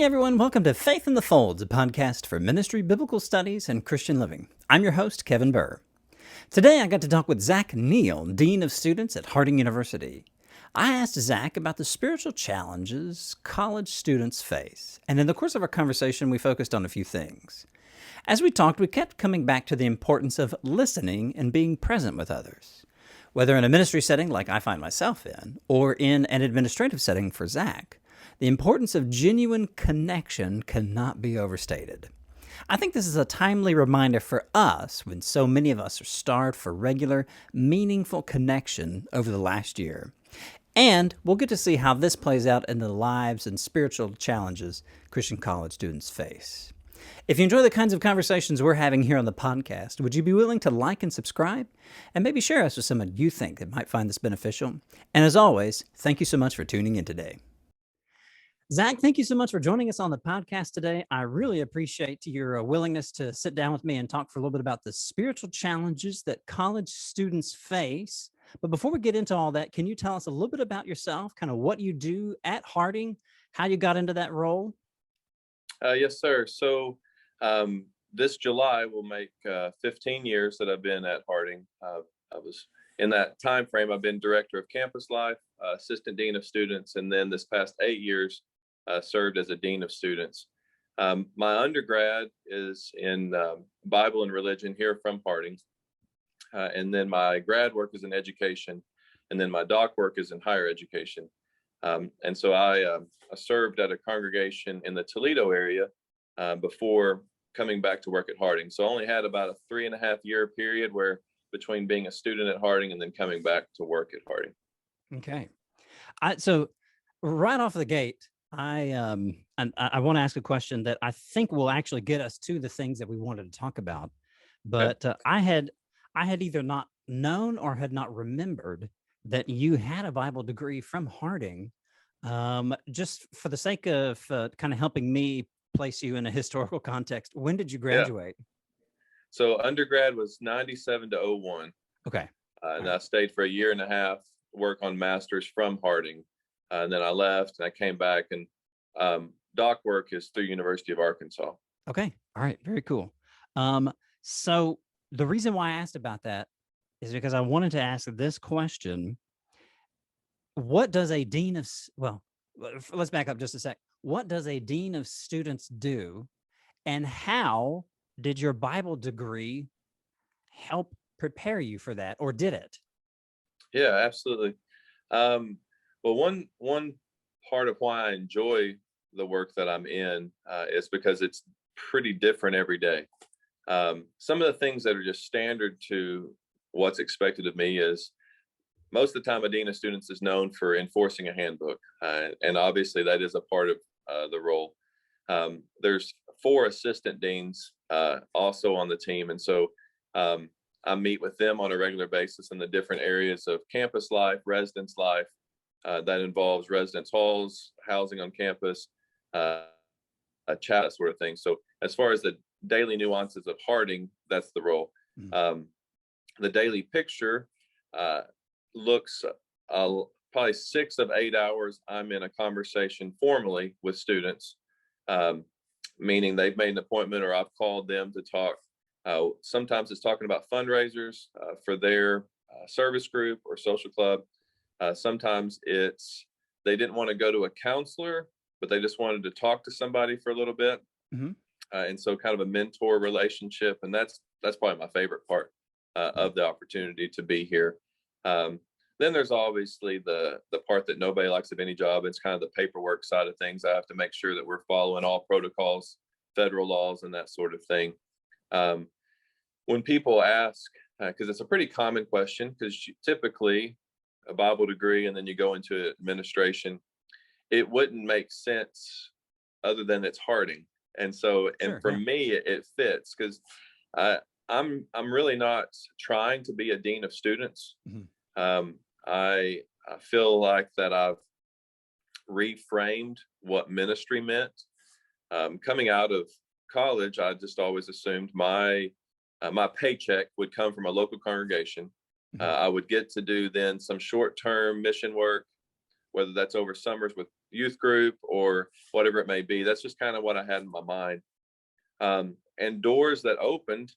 Hey everyone, welcome to Faith in the Folds, a podcast for ministry, biblical studies, and Christian living. I'm your host, Kevin Burr. Today I got to talk with Zach Neal, Dean of Students at Harding University. I asked Zach about the spiritual challenges college students face, and in the course of our conversation we focused on a few things. As we talked, we kept coming back to the importance of listening and being present with others. Whether in a ministry setting like I find myself in, or in an administrative setting for Zach, the importance of genuine connection cannot be overstated. I think this is a timely reminder for us when so many of us are starved for regular, meaningful connection over the last year. And we'll get to see how this plays out in the lives and spiritual challenges Christian college students face. If you enjoy the kinds of conversations we're having here on the podcast, would you be willing to like and subscribe? And maybe share us with someone you think that might find this beneficial? And as always, thank you so much for tuning in today. Zach, thank you so much for joining us on the podcast today. I really appreciate your willingness to sit down with me and talk for a little bit about the spiritual challenges that college students face. But before we get into all that, can you tell us a little bit about yourself, kind of what you do at Harding, how you got into that role? Yes, sir. So this July will make 15 years that I've been at Harding. I was in that time frame. I've been director of campus life, assistant dean of students, and then this past 8 years served as a dean of students. My undergrad is in Bible and religion here from Harding, and then my grad work is in education, and then my doc work is in higher education. And so I served at a congregation in the Toledo area before coming back to work at Harding. So I only had about a 3.5-year period where between being a student at Harding and then coming back to work at Harding. Okay. So right off the gate, I want to ask a question that I think will actually get us to the things that we wanted to talk about. But I had either not known or had not remembered that you had a Bible degree from Harding. Just for the sake of kind of helping me place you in a historical context, when did you graduate? Yeah. So undergrad was 97 to 01. Okay. And I stayed for a year and a half, work on master's from Harding. And then I left and I came back, and doc work is through University of Arkansas. Okay. All right. Very cool. So the reason why I asked about that is because I wanted to ask this question. What does a dean of, well, let's back up just a sec. What does a dean of students do, and how did your Bible degree help prepare you for that, or did it? Yeah, absolutely. Well, one part of why I enjoy the work that I'm in is because it's pretty different every day. Some of the things that are just standard to what's expected of me is most of the time a dean of students is known for enforcing a handbook. And obviously that is a part of the role. There's 4 assistant deans also on the team. And so I meet with them on a regular basis in the different areas of campus life, residence life. That involves residence halls, housing on campus, a chat, sort of thing. So as far as the daily nuances of Harding, that's the role. The daily picture looks probably 6 of 8 hours I'm in a conversation formally with students, meaning they've made an appointment or I've called them to talk. Sometimes it's talking about fundraisers for their service group or social club. Sometimes it's they didn't want to go to a counselor, but they just wanted to talk to somebody for a little bit. And so kind of a mentor relationship. And that's probably my favorite part of the opportunity to be here. Then there's obviously the part that nobody likes of any job. It's kind of the paperwork side of things. I have to make sure that we're following all protocols, federal laws, and that sort of thing. When people ask, because it's a pretty common question, because typically a Bible degree and then you go into administration, it wouldn't make sense other than it's Harding. And so, and for me, it fits because I'm really not trying to be a dean of students. I feel like that I've reframed what ministry meant. Coming out of college, I just always assumed my paycheck would come from a local congregation. I would get to do then some short-term mission work, whether that's over summers with youth group or whatever it may be. That's just kind of what I had in my mind. And doors that opened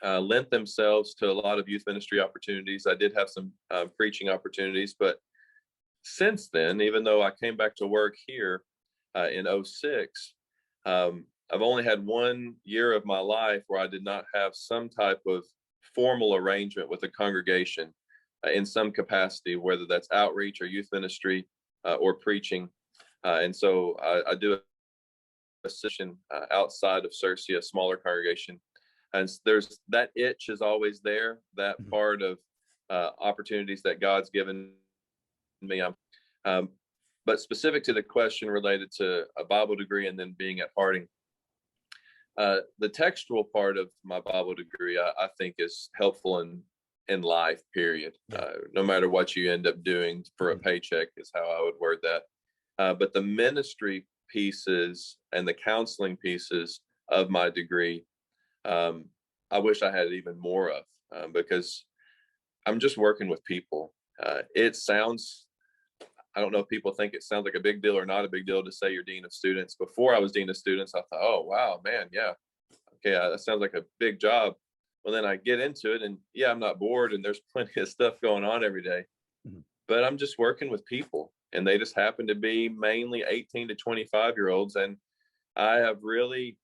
lent themselves to a lot of youth ministry opportunities. I did have some preaching opportunities, but since then, even though I came back to work here in '06, I've only had 1 year of my life where I did not have some type of formal arrangement with a congregation in some capacity, whether that's outreach or youth ministry or preaching. And so I do a session outside of Searcy, a smaller congregation. And there's that itch is always there, that part of opportunities that God's given me. But specific to the question related to a Bible degree and then being at Harding, the textual part of my Bible degree, I think, is helpful in life, period. No matter what you end up doing for a paycheck is how I would word that. But the ministry pieces and the counseling pieces of my degree, I wish I had even more of, because I'm just working with people. It sounds, I don't know if people think it sounds like a big deal or not a big deal to say you're dean of students. Before I was dean of students, I thought, oh, wow, man, yeah. Okay, that sounds like a big job. Well, then I get into it and yeah, I'm not bored and there's plenty of stuff going on every day. But I'm just working with people and they just happen to be mainly 18 to 25-year-olds. And I have really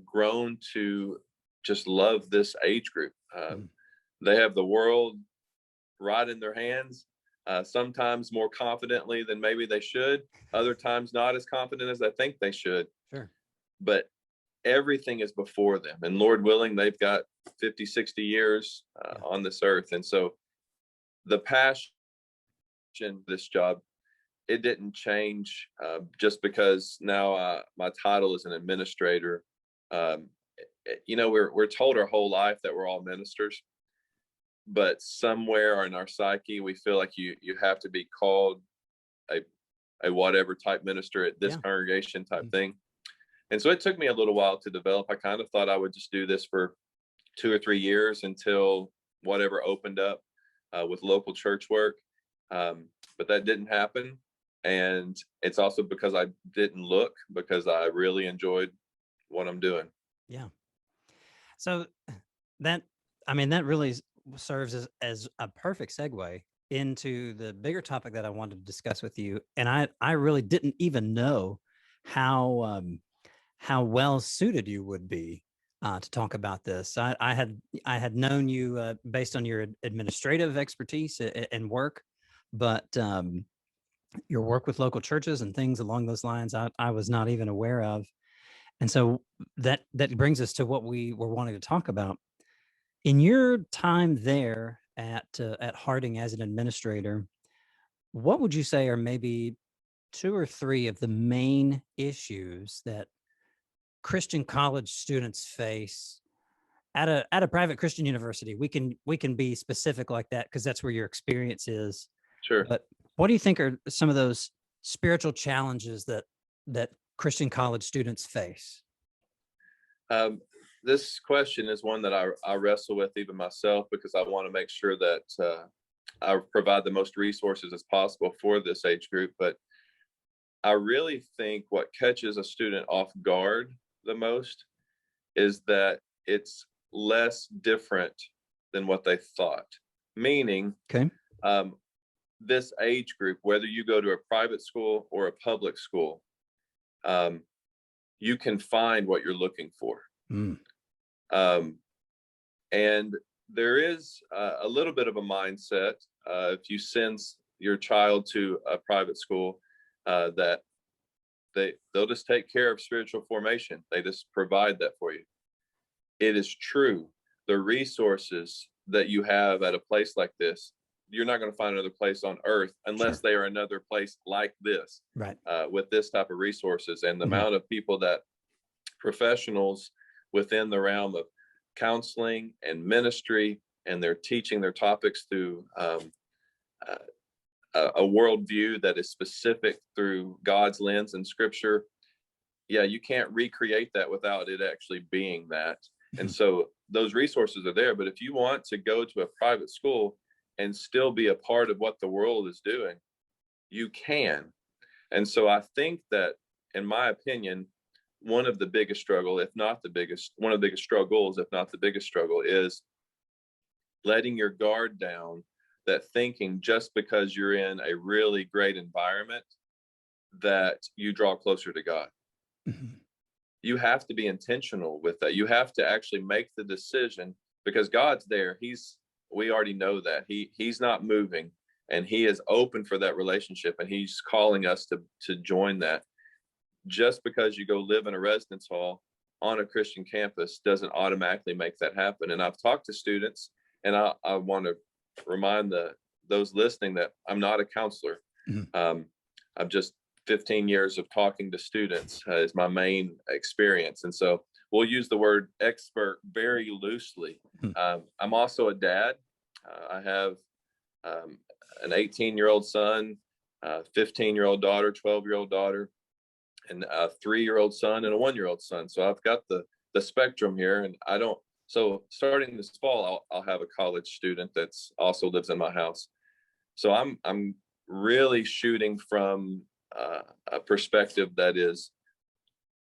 grown to just love this age group. They have the world right in their hands. Sometimes more confidently than maybe they should, other times not as confident as I think they should. Sure. But everything is before them. And Lord willing, they've got 50, 60 years on this earth. And so the passion, this job, it didn't change just because now my title is an administrator. We're told our whole life that we're all ministers. But somewhere in our psyche, we feel like you have to be called a whatever type minister at this congregation type thing. And so it took me a little while to develop. I kind of thought I would just do this for 2 or 3 years until whatever opened up with local church work. But that didn't happen. And it's also because I didn't look, because I really enjoyed what I'm doing. Yeah. So that really serves as a perfect segue into the bigger topic that I wanted to discuss with you. And I really didn't even know how well suited you would be to talk about this. I had known you based on your administrative expertise and work, but your work with local churches and things along those lines, I was not even aware of. And so that brings us to what we were wanting to talk about. In your time there at Harding as an administrator, what would you say are maybe 2 or 3 of the main issues that Christian college students face at a private Christian university? We can be specific like that because that's where your experience is. Sure. But what do you think are some of those spiritual challenges that Christian college students face? This question is one that I wrestle with even myself, because I want to make sure that I provide the most resources as possible for this age group. But I really think what catches a student off guard the most is that it's less different than what they thought. Meaning, this age group, whether you go to a private school or a public school, you can find what you're looking for. And there is a little bit of a mindset, if you send your child to a private school, that they'll just take care of spiritual formation. They just provide that for you. It is true. The resources that you have at a place like this, you're not going to find another place on earth unless they are another place like this, right? With this type of resources and the amount of people that professionals within the realm of counseling and ministry, and they're teaching their topics through a worldview that is specific through God's lens and scripture. Yeah, you can't recreate that without it actually being that. And so those resources are there. But if you want to go to a private school and still be a part of what the world is doing, you can. And so I think that, in my opinion, one of the biggest struggle, if not the biggest, one of the biggest struggles, if not the biggest struggle, is letting your guard down, that thinking just because you're in a really great environment that you draw closer to God. Mhm. You have to be intentional with that. You have to actually make the decision, because God's there. We already know that he's not moving, and he is open for that relationship, and he's calling us to join that. Just because you go live in a residence hall on a Christian campus doesn't automatically make that happen. And I've talked to students, and I want to remind those listening that I'm not a counselor. Mhm. I'm just 15 years of talking to students is my main experience. And so we'll use the word expert very loosely. Mhm. I'm also a dad. I have an 18-year-old son, 15-year-old daughter, 12-year-old daughter, and a 3-year-old son and a 1-year-old son. So I've got the spectrum here, and so starting this fall, I'll have a college student that's also lives in my house. So I'm really shooting from a perspective that is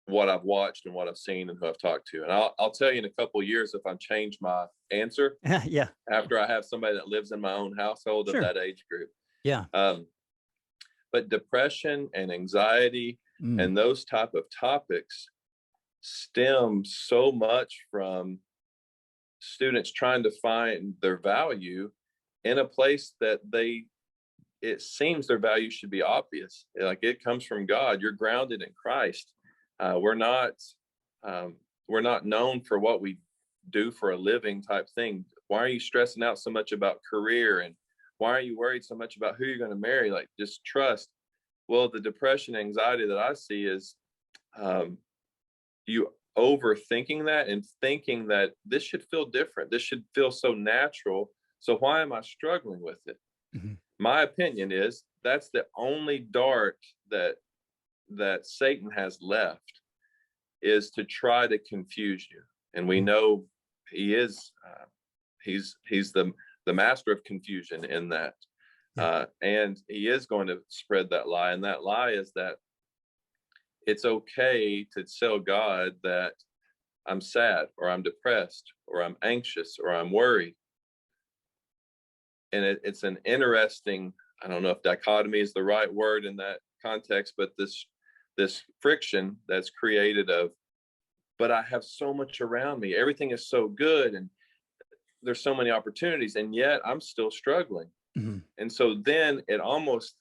what I've watched and what I've seen and who I've talked to. And I'll tell you in a couple of years if I've changed my answer Yeah, after I have somebody that lives in my own household of sure. that age group. Yeah. But depression and anxiety Mm. and those type of topics stem so much from students trying to find their value in a place that it seems their value should be obvious. Like, it comes from God. You're grounded in Christ. We're not known for what we do for a living type thing. Why are you stressing out so much about career, and why are you worried so much about who you're going to marry? Like, just trust. Well, the depression, anxiety that I see is you overthinking that and thinking that this should feel different. This should feel so natural. So why am I struggling with it? Mhm. My opinion is that's the only dart that Satan has left, is to try to confuse you. And we know he is he's the master of confusion in that. Yeah. And he is going to spread that lie. And that lie is that it's okay to tell God that I'm sad, or I'm depressed, or I'm anxious, or I'm worried. And it's an interesting, I don't know if dichotomy is the right word in that context, but this friction that's created of, but I have so much around me. Everything is so good, and there's so many opportunities, and yet I'm still struggling. Mhm. And so then it almost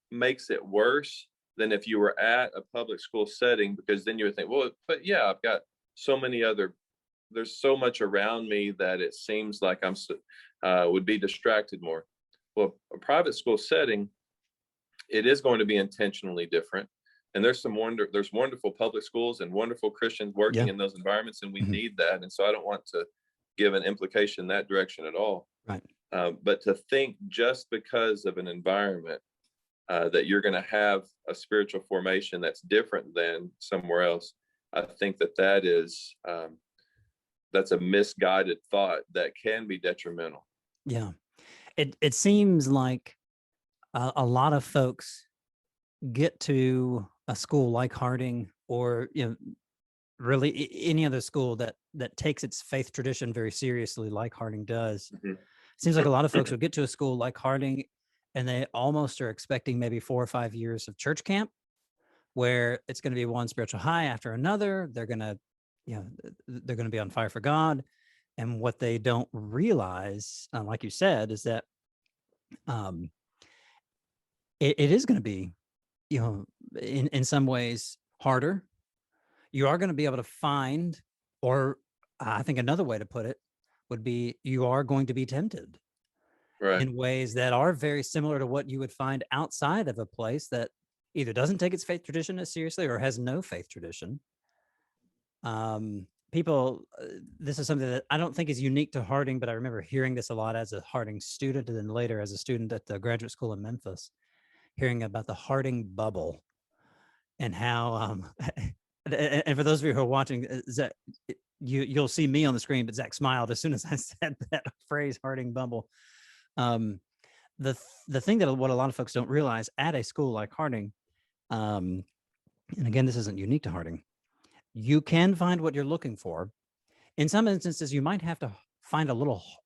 makes it worse than if you were at a public school setting, because then you would think, well, but yeah, I've got so many other, there's so much around me that it seems like I'm would be distracted more. Well, a private school setting, it is going to be intentionally different. And there's wonderful public schools and wonderful Christians working Yeah. in those environments, and we Mhm. need that. And so I don't want to give an implication in that direction at all. Right. But to think just because of an environment that you're going to have a spiritual formation that's different than somewhere else, I think that is that's a misguided thought that can be detrimental. Yeah. It seems like a lot of folks get to a school like Harding, or really any other school that takes its faith tradition very seriously, like Harding does. Mhm. Seems like a lot of folks will get to a school like Harding, and they almost are expecting maybe 4 or 5 years of church camp, where it's going to be one spiritual high after another. They're going to, they're going to be on fire for God. And what they don't realize, like you said, is that um, it is going to be, in some ways harder. You are going to be able to find, or I think another way to put it would be, you are going to be tempted Right. in ways that are very similar to what you would find outside of a place that either doesn't take its faith tradition as seriously or has no faith tradition. People, this is something that I don't think is unique to Harding, but I remember hearing this a lot as a Harding student, and then later as a student at the graduate school in Memphis, hearing about the Harding bubble, and how, and for those of you who are watching, Zach, you'll see me on the screen, but Zach smiled as soon as I said that phrase, Harding bubble. the thing that what a lot of folks don't realize at a school like Harding, and again, this isn't unique to Harding, you can find what you're looking for. In some instances, you might have to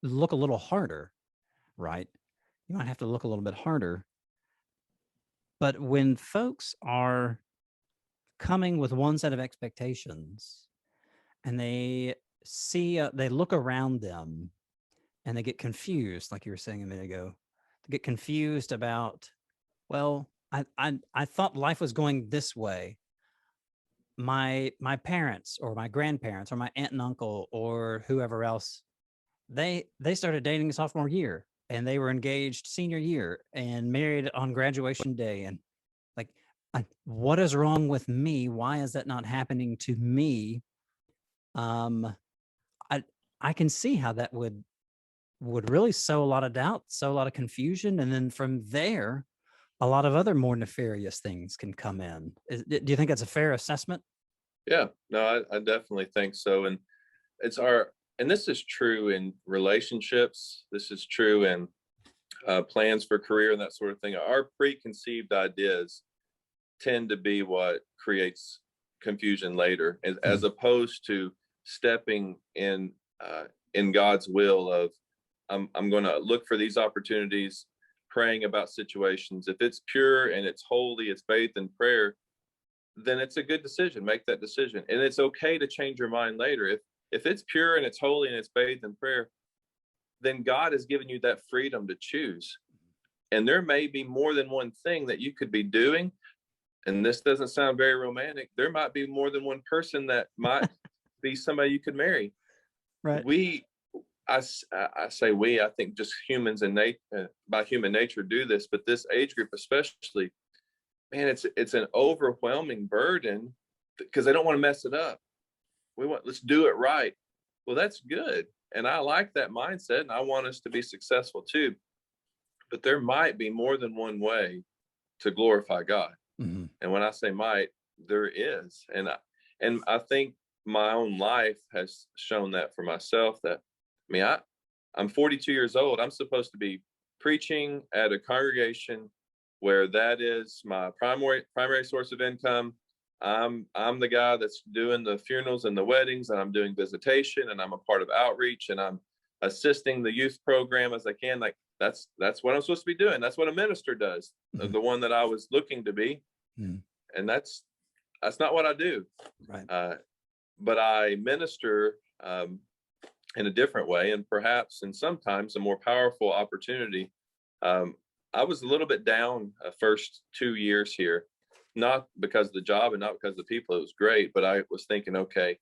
look a little harder, right? You might have to look a little bit harder. But when folks are coming with one set of expectations and they look around them and they get confused, like you were saying a minute ago, they get confused about, well, I thought life was going this way. My parents or my grandparents or my aunt and uncle or whoever else, they started dating sophomore year and they were engaged senior year and married on graduation day. And like, what is wrong with me? Why is that not happening to me? I I can see how that would really sow a lot of doubt, sow a lot of confusion, and then from there, a lot of other more nefarious things can come in. Do you think that's a fair assessment? Yeah, no, I definitely think so. And it's our, and this is true in relationships. This is true in plans for career and that sort of thing. Our preconceived ideas tend to be what creates confusion later, as opposed to stepping in God's will of I'm going to look for these opportunities, praying about situations. If it's pure and it's holy, it's faith and prayer, then it's a good decision. Make that decision, and it's okay to change your mind later. If it's pure and it's holy and it's faith and prayer, then God has given you that freedom to choose. And there may be more than one thing that you could be doing. And this doesn't sound very romantic. There might be more than one person that might be somebody you could marry. Right. I say we, I think just humans and by human nature do this, but this age group especially, man, it's an overwhelming burden because they don't want to mess it up. Let's do it right. Well, that's good. And I like that mindset, and I want us to be successful too. But there might be more than one way to glorify God. Mm-hmm. And when I say might, there is. And I think my own life has shown that for myself. That I'm 42 years old. I'm supposed to be preaching at a congregation where that is my primary source of income. I'm the guy that's doing the funerals and the weddings, and I'm doing visitation, and I'm a part of outreach, and I'm assisting the youth program as I can. Like that's what I'm supposed to be doing. That's what a minister does. Mm-hmm. The one that I was looking to be, and that's not what I do. Right. But I minister in a different way, and perhaps, and sometimes a more powerful opportunity. I was a little bit down first 2 years here, not because of the job and not because of the people. It was great, but I was thinking, okay,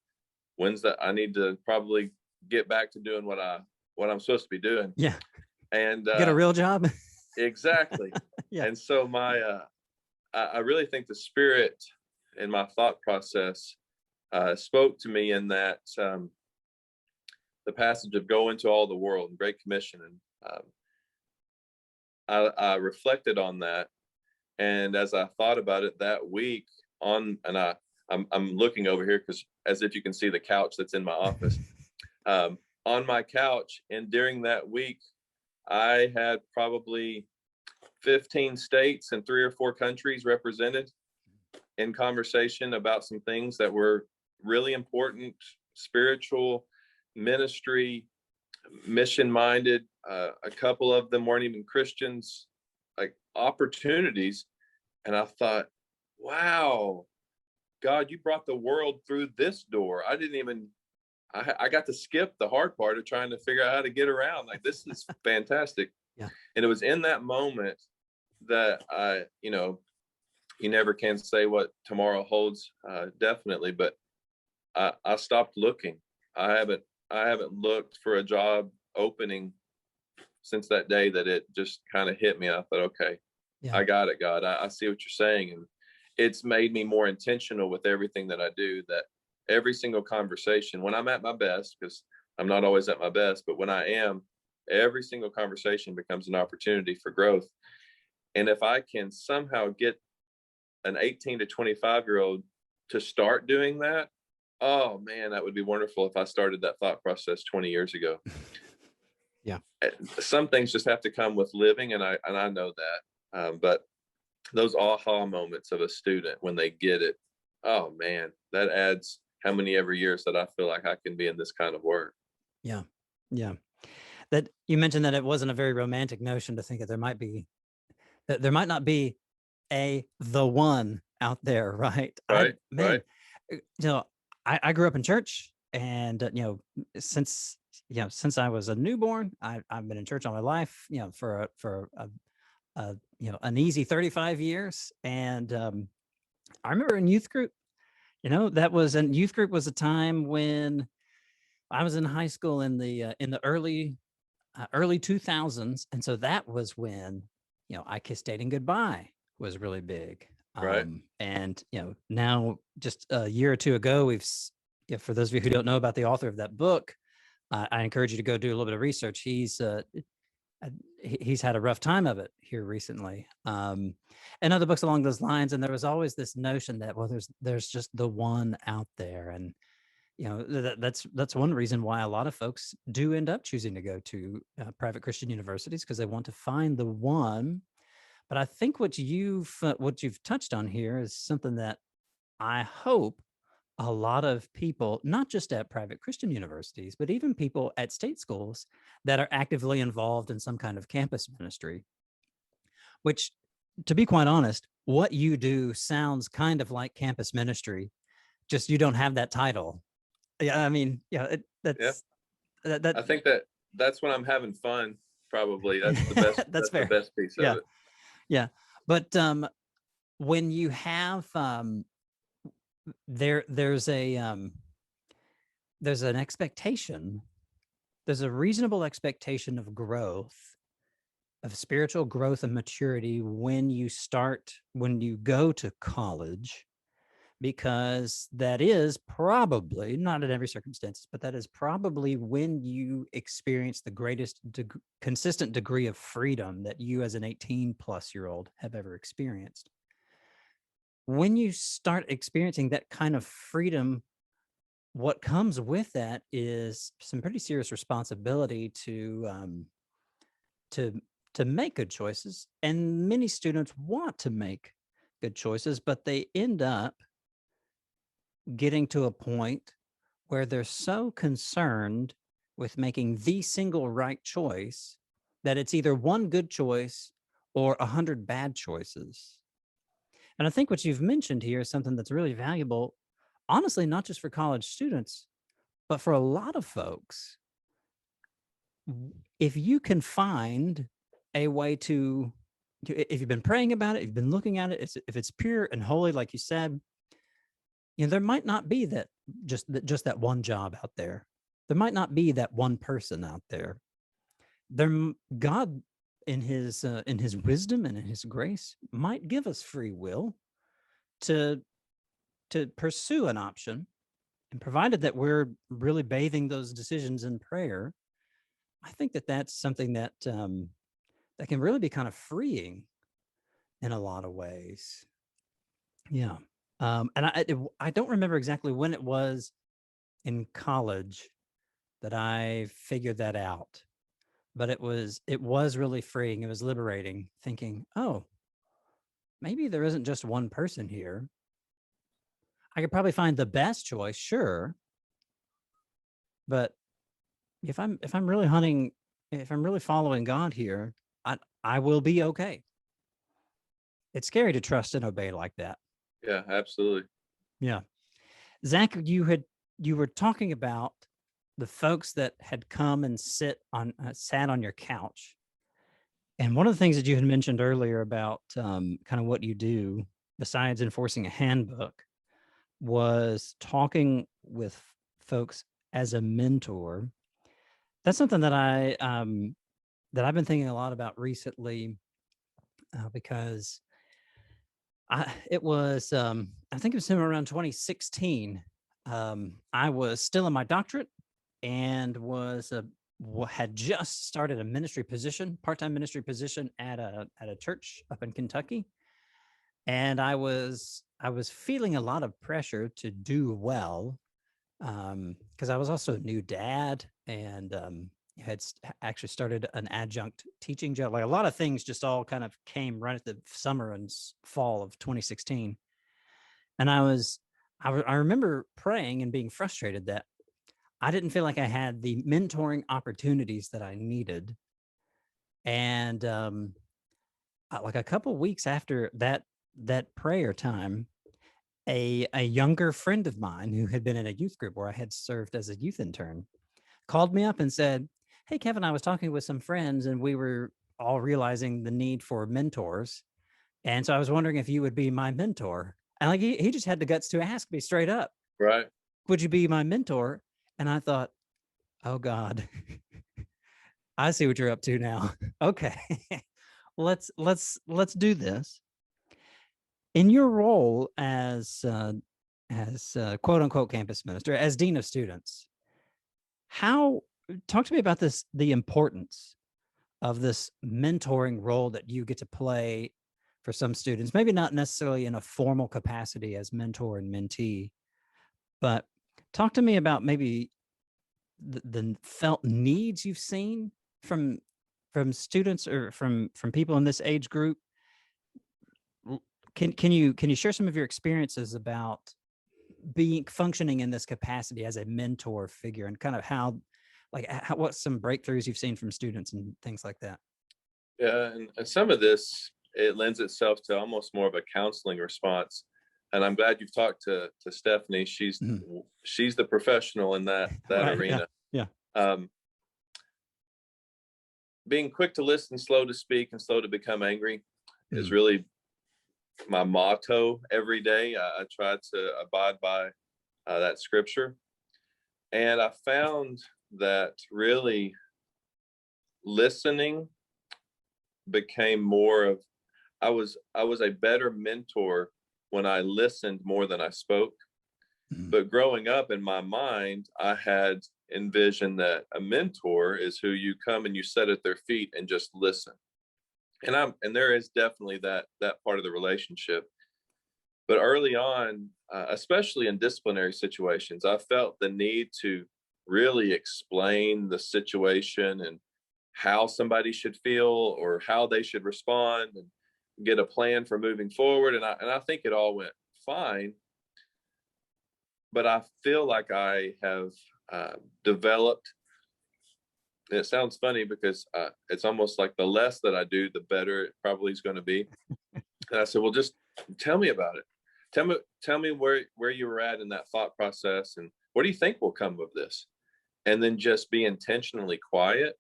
I need to probably get back to doing what I'm supposed to be doing. Yeah. And get a real job. Exactly. Yeah. And so I really think the Spirit in my thought process spoke to me in that the passage of go into all the world and Great Commission. And I reflected on that. And as I thought about it that week I'm looking over here because as if you can see the couch that's in my office, on my couch. And during that week, I had probably 15 states and 3 or 4 countries represented in conversation about some things that were really important, spiritual, ministry, mission-minded. A couple of them weren't even Christians, like opportunities. And I thought, wow, God, you brought the world through this door. I got to skip the hard part of trying to figure out how to get around. Like, this is fantastic. Yeah. And it was in that moment that you never can say what tomorrow holds, definitely, but I stopped looking. I haven't looked for a job opening since that day that it just kind of hit me. I thought, okay, yeah. I got it, God. I see what you're saying. And it's made me more intentional with everything that I do, that every single conversation, when I'm at my best, because I'm not always at my best, but when I am, every single conversation becomes an opportunity for growth. And if I can somehow get an 18 to 25-year-old to start doing that, oh man, that would be wonderful if I started that thought process 20 years ago. Yeah. Some things just have to come with living, and I know that. But those aha moments of a student when they get it, oh man, that adds how many every years that I feel like I can be in this kind of work. Yeah. Yeah. That you mentioned that it wasn't a very romantic notion to think that there might not be the one out there, right? Right, right, You know, I grew up in church, and since since I was a newborn, I've been in church all my life. For an easy 35 years, and I remember in youth group. Youth group was a time when I was in high school in the early 2000s, and so that was when I Kissed Dating Goodbye was really big. right. And now just a year or two ago, for those of you who don't know about the author of that book, I encourage you to go do a little bit of research. He's had a rough time of it here recently, and other books along those lines. And there was always this notion that, well, there's just the one out there, and that's one reason why a lot of folks do end up choosing to go to private Christian universities, because they want to find the one. But I think what you've touched on here is something that I hope a lot of people, not just at private Christian universities, but even people at state schools that are actively involved in some kind of campus ministry, which, to be quite honest, what you do sounds kind of like campus ministry, just you don't have that title. Yeah, I mean, Yeah. that I think that's when I'm having fun. Probably that's that's the fair. best piece of Yeah, it. yeah. But when you have there's an expectation, there's a reasonable expectation of growth, of spiritual growth and maturity when you go to college, because that is probably, not in every circumstance, but that is probably when you experience the greatest consistent degree of freedom that you as an 18-plus-year-old have ever experienced. When you start experiencing that kind of freedom, what comes with that is some pretty serious responsibility to to make good choices. And many students want to make good choices, but they end up getting to a point where they're so concerned with making the single right choice that it's either one good choice or 100 bad choices. And I think what you've mentioned here is something that's really valuable, honestly, not just for college students, but for a lot of folks. If you can find a way if you've been praying about it, if you've been looking at it, if it's pure and holy, like you said, there might not be just that one job out there. There might not be that one person out there. God, in his wisdom and in his grace, might give us free will to pursue an option, and provided that we're really bathing those decisions in prayer, I think that that's something that that can really be kind of freeing in a lot of ways. Yeah. And I don't remember exactly when it was in college that I figured that out, but it was really freeing. It was liberating, thinking, oh, maybe there isn't just one person here. I could probably find the best choice, sure, but if I'm really if I'm really following God here, I will be okay. It's scary to trust and obey like that. Yeah, absolutely. Yeah. Zach, you were talking about the folks that had come and sat on your couch. And one of the things that you had mentioned earlier about kind of what you do besides enforcing a handbook was talking with folks as a mentor. That's something that I've been thinking a lot about recently, because I think it was somewhere around 2016. I was still in my doctorate and had just started a ministry position, part-time ministry position at a church up in Kentucky, and I was feeling a lot of pressure to do well, because I was also a new dad, and you had actually started an adjunct teaching job. Like a lot of things just all kind of came right at the summer and fall of 2016. And I remember praying and being frustrated that I didn't feel like I had the mentoring opportunities that I needed. And like a couple weeks after that prayer time, a younger friend of mine who had been in a youth group where I had served as a youth intern called me up and said, "Hey, Kevin, I was talking with some friends and we were all realizing the need for mentors. And so I was wondering if you would be my mentor." And like he just had the guts to ask me straight up, Right. "Would you be my mentor?" And I thought, "Oh God, I see what you're up to now." Okay. let's do this. In your role as quote unquote campus minister, as dean of students, how talk to me about this, the importance of this mentoring role that you get to play for some students, maybe not necessarily in a formal capacity as mentor and mentee, but talk to me about maybe the felt needs you've seen from students or from people in this age group. Can you share some of your experiences about being functioning in this capacity as a mentor figure, and kind of how what's some breakthroughs you've seen from students and things like that? Yeah, and some of this, it lends itself to almost more of a counseling response. And I'm glad you've talked to Stephanie. Mhm. She's the professional in that Right. Yeah. arena. Yeah. Um, Being quick to listen, slow to speak, and slow to become angry is Mhm. really my motto every day. I try to abide by that scripture, and I found that really listening became more of, I was a better mentor when I listened more than I spoke. Mhm. But growing up in my mind, I had envisioned that a mentor is who you come and you sit at their feet and just listen. And there is definitely that part of the relationship. But early on, especially in disciplinary situations, I felt the need to really explain the situation and how somebody should feel or how they should respond, and get a plan for moving forward. And I think it all went fine, but I feel like I have developed. It sounds funny because it's almost like the less that I do, the better it probably is going to be. And I said, well, just tell me about it. Tell me where you were at in that thought process, and what do you think will come of this? And then just be intentionally quiet.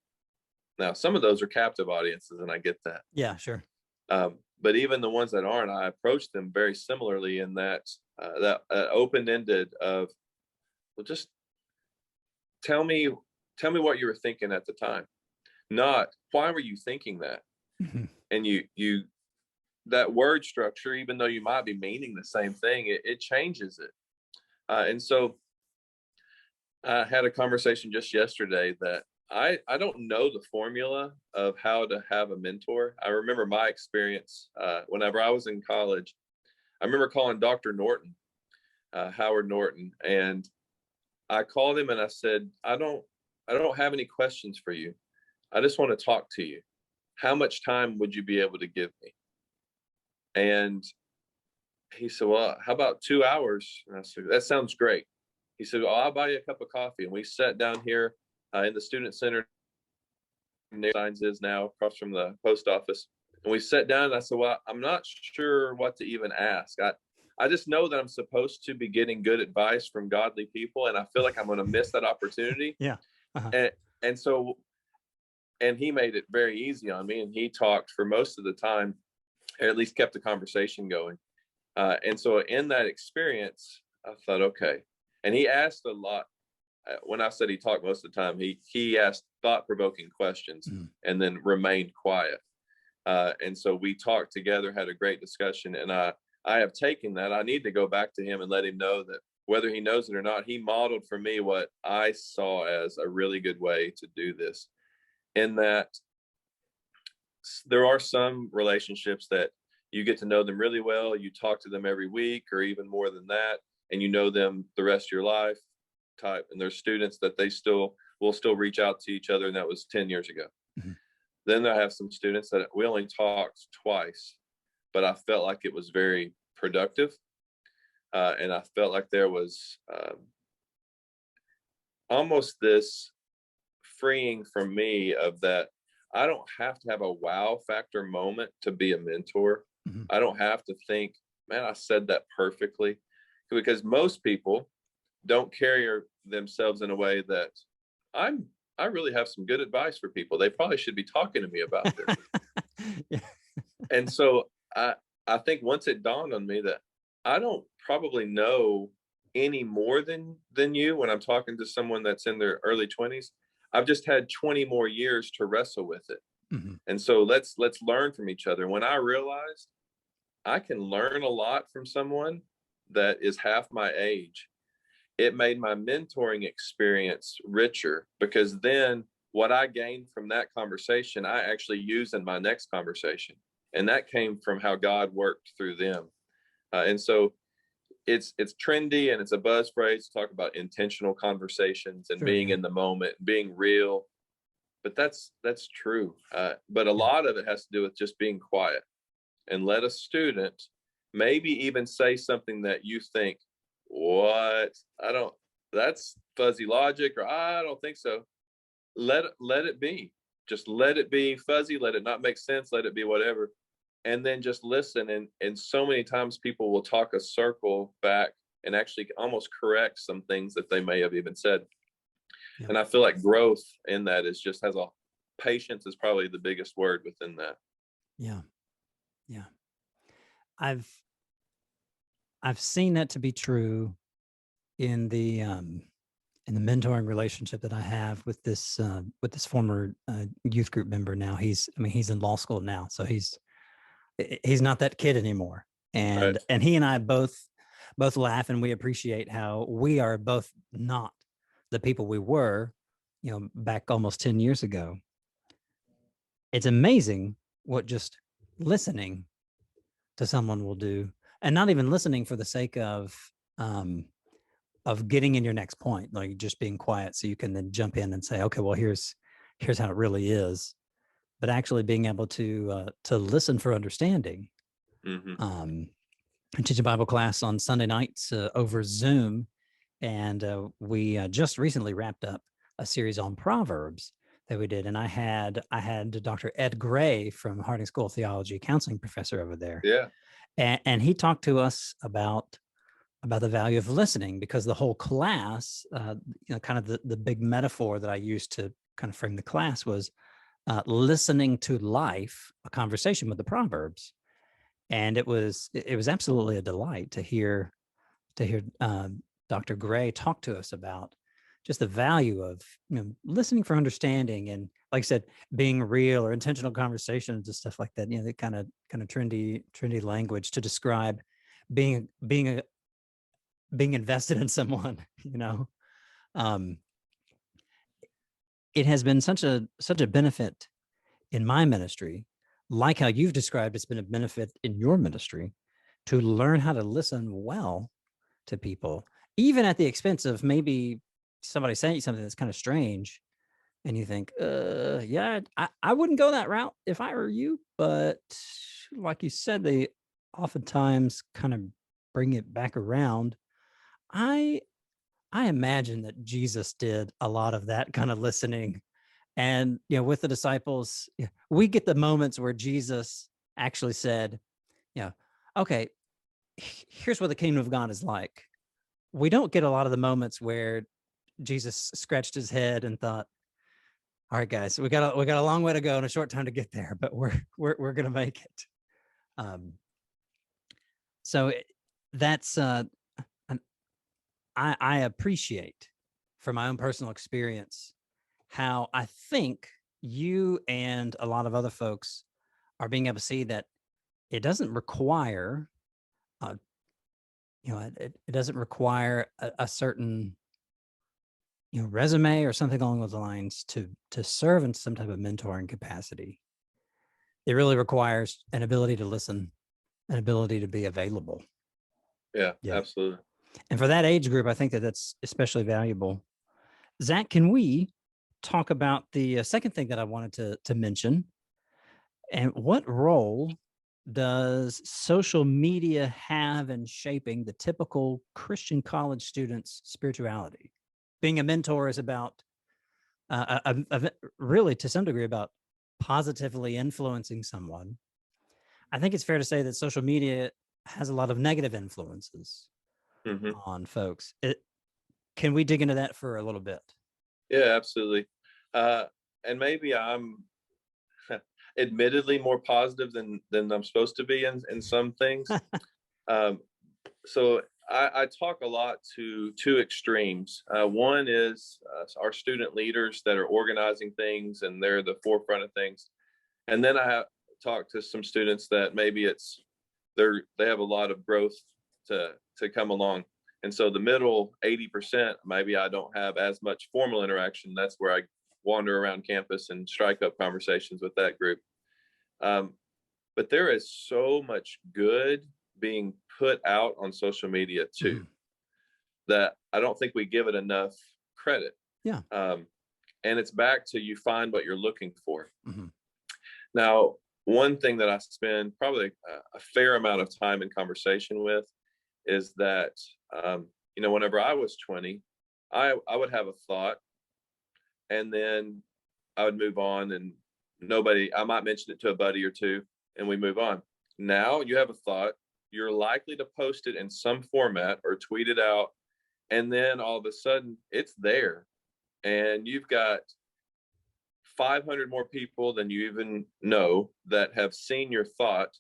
Now, some of those are captive audiences, and I get that. Yeah. Sure. But even the ones that aren't, I approach them very similarly in that open-ended of, well, just tell me tell me what you were thinking at the time, not why were you thinking that. Mhm. And you that word structure, even though you might be meaning the same thing, it changes it. And so I had a conversation just yesterday that I don't know the formula of how to have a mentor. I remember my experience whenever I was in college. I remember calling Dr. Norton, Howard Norton, and I called him and I said, I don't have any questions for you. I just want to talk to you. How much time would you be able to give me? And he said, well, how about 2 hours? And I said, that sounds great. He said, well, I'll buy you a cup of coffee. And we sat down here in the student center, signs is now across from the post office. And we sat down and I said, well, I'm not sure what to even ask. I just know that I'm supposed to be getting good advice from godly people. And I feel like I'm going to miss that opportunity. Yeah. Uh-huh. And so, and he made it very easy on me. And he talked for most of the time, or at least kept the conversation going. And so in that experience, I thought, okay. And he asked a lot. When I said he talked most of the time, he asked thought-provoking questions Mhm. and then remained quiet. And so we talked together, had a great discussion, and I have taken that. I need to go back to him and let him know that whether he knows it or not, he modeled for me what I saw as a really good way to do this. In that there are some relationships that you get to know them really well. You talk to them every week or even more than that, and you know them the rest of your life type. And there's students that they still we'll still reach out to each other, and that was 10 years ago. Mhm. Then I have some students that we only talked twice, but I felt like it was very productive. And I felt like there was almost this freeing for me of that. I don't have to have a wow factor moment to be a mentor. Mhm. I don't have to think, man, I said that perfectly, because most people don't carry themselves in a way that I really have some good advice for people. They probably should be talking to me about this. Yeah. And so I think once it dawned on me that I don't probably know any more than you when I'm talking to someone that's in their early 20s. I've just had 20 more years to wrestle with it. Mhm. And so let's learn from each other. When I realized I can learn a lot from someone that is half my age, it made my mentoring experience richer, because then what I gained from that conversation, I actually use in my next conversation. And that came from how God worked through them. And so it's trendy and it's a buzz phrase to talk about intentional conversations and Sure. being Yeah. in the moment, being real. But that's true. But a Yeah. lot of it has to do with just being quiet and let a student maybe even say something that you think, what? I don't, that's fuzzy logic, or I don't think so. Let it be. Just let it be fuzzy, let it not make sense, let it be whatever. And then just listen. And so many times people will talk a circle back and actually almost correct some things that they may have even said. Yeah. And I feel like growth in that is just has a patience is probably the biggest word within that. Yeah. Yeah. I've seen that to be true in the mentoring relationship that I have with this former youth group member. Now he's in law school now, so he's not that kid anymore. Right. And he and I both laugh, and we appreciate how we are both not the people we were, back almost 10 years ago. It's amazing what just listening to someone will do, and not even listening for the sake of getting in your next point, like just being quiet so you can then jump in and say, okay, well, here's how it really is, but actually being able to listen for understanding. Mm-hmm. I teach a Bible class on Sunday nights over Zoom, and we just recently wrapped up a series on Proverbs that we did, and I had Dr. Ed Gray from Harding School of Theology, counseling professor over there, Yeah. and he talked to us about the value of listening, because the whole class, kind of the big metaphor that I used to kind of frame the class was listening to life, a conversation with the Proverbs. And it was absolutely a delight to hear Dr. Gray talk to us about just the value of listening for understanding, and, like I said, being real, or intentional conversations and stuff like that. The kind of trendy language to describe being invested in someone. um, it has been such a benefit in my ministry, like how you've described it's been a benefit in your ministry, to learn how to listen well to people, even at the expense of maybe somebody saying something that's kind of strange, and you think, yeah, I wouldn't go that route if I were you. But like you said, they oftentimes kind of bring it back around. I imagine that Jesus did a lot of that kind of listening. And, with the disciples, we get the moments where Jesus actually said, okay, here's what the kingdom of God is like. We don't get a lot of the moments where Jesus scratched his head and thought, all right, guys, we got a long way to go and a short time to get there, but we're going to make it. So that's, I appreciate, from my own personal experience, how I think you and a lot of other folks are being able to see that it doesn't require, it doesn't require a certain, resume or something along those lines to serve in some type of mentoring capacity. It really requires an ability to listen, an ability to be available. Yeah, Yeah. absolutely. And for that age group, I think that that's especially valuable. Zach, can we talk about the second thing that I wanted to mention. And what role does social media have in shaping the typical Christian college student's spirituality? Being a mentor is about, really, to some degree, about positively influencing someone. I think it's fair to say that social media has a lot of negative influences Hmm. on folks. Can we dig into that for a little bit? Yeah, absolutely. Uh, and maybe I'm admittedly more positive than I'm supposed to be in some things. Um, so I talk a lot to two extremes. One is our student leaders that are organizing things and they're the forefront of things, and then I have talked to some students that maybe they have a lot of growth to come along. And so the middle 80%, maybe I don't have as much formal interaction. That's where I wander around campus and strike up conversations with that group. Um, but there is so much good being put out on social media too, Mhm. that I don't think we give it enough credit. Yeah. Um, and it's back to you find what you're looking for. Mhm. Now, one thing that I spend probably a fair amount of time in conversation with is that, whenever I was 20, I would have a thought and then I would move on, and I might mention it to a buddy or two and we move on. Now you have a thought, you're likely to post it in some format or tweet it out, and then all of a sudden it's there and you've got 500 more people than you even know that have seen your thought.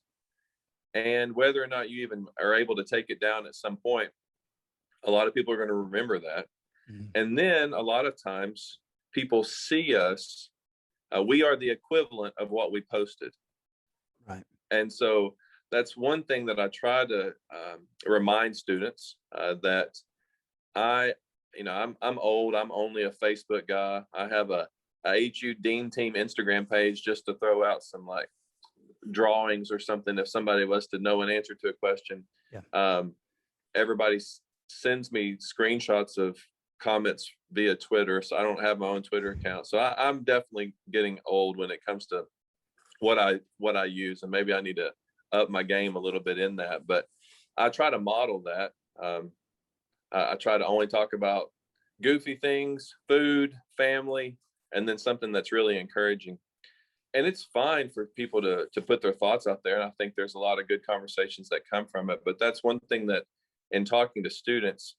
And whether or not you even are able to take it down at some point, a lot of people are going to remember that. Mhm. And then a lot of times people see us, we are the equivalent of what we posted. Right. And so that's one thing that I try to remind students, that I'm old. I'm only a Facebook guy. I have a HU Dean Team Instagram page just to throw out some like drawings or something if somebody was to know an answer to a question. Yeah. Everybody sends me screenshots of comments via Twitter, so I don't have my own Twitter account. So I'm definitely getting old when it comes to what I use, and maybe I need to up my game a little bit in that. But I try to model that. I try to only talk about goofy things, food, family, and then something that's really encouraging. And it's fine for people to put their thoughts out there. And I think there's a lot of good conversations that come from it. But that's one thing that in talking to students,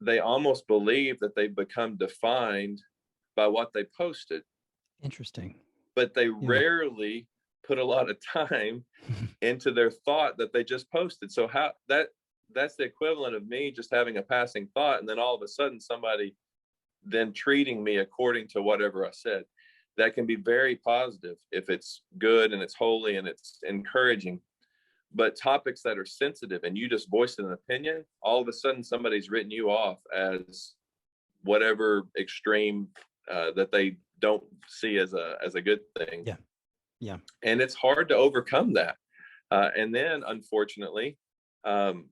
they almost believe that they've become defined by what they posted, Interesting. but they Yeah. rarely put a lot of time into their thought that they just posted. So that's the equivalent of me just having a passing thought and then all of a sudden somebody then treating me according to whatever I said. That can be very positive if it's good and it's holy and it's encouraging. But topics that are sensitive and you just voiced an opinion, all of a sudden somebody's written you off as whatever extreme that they don't see as a good thing. Yeah. Yeah. And it's hard to overcome that. And then, unfortunately, um,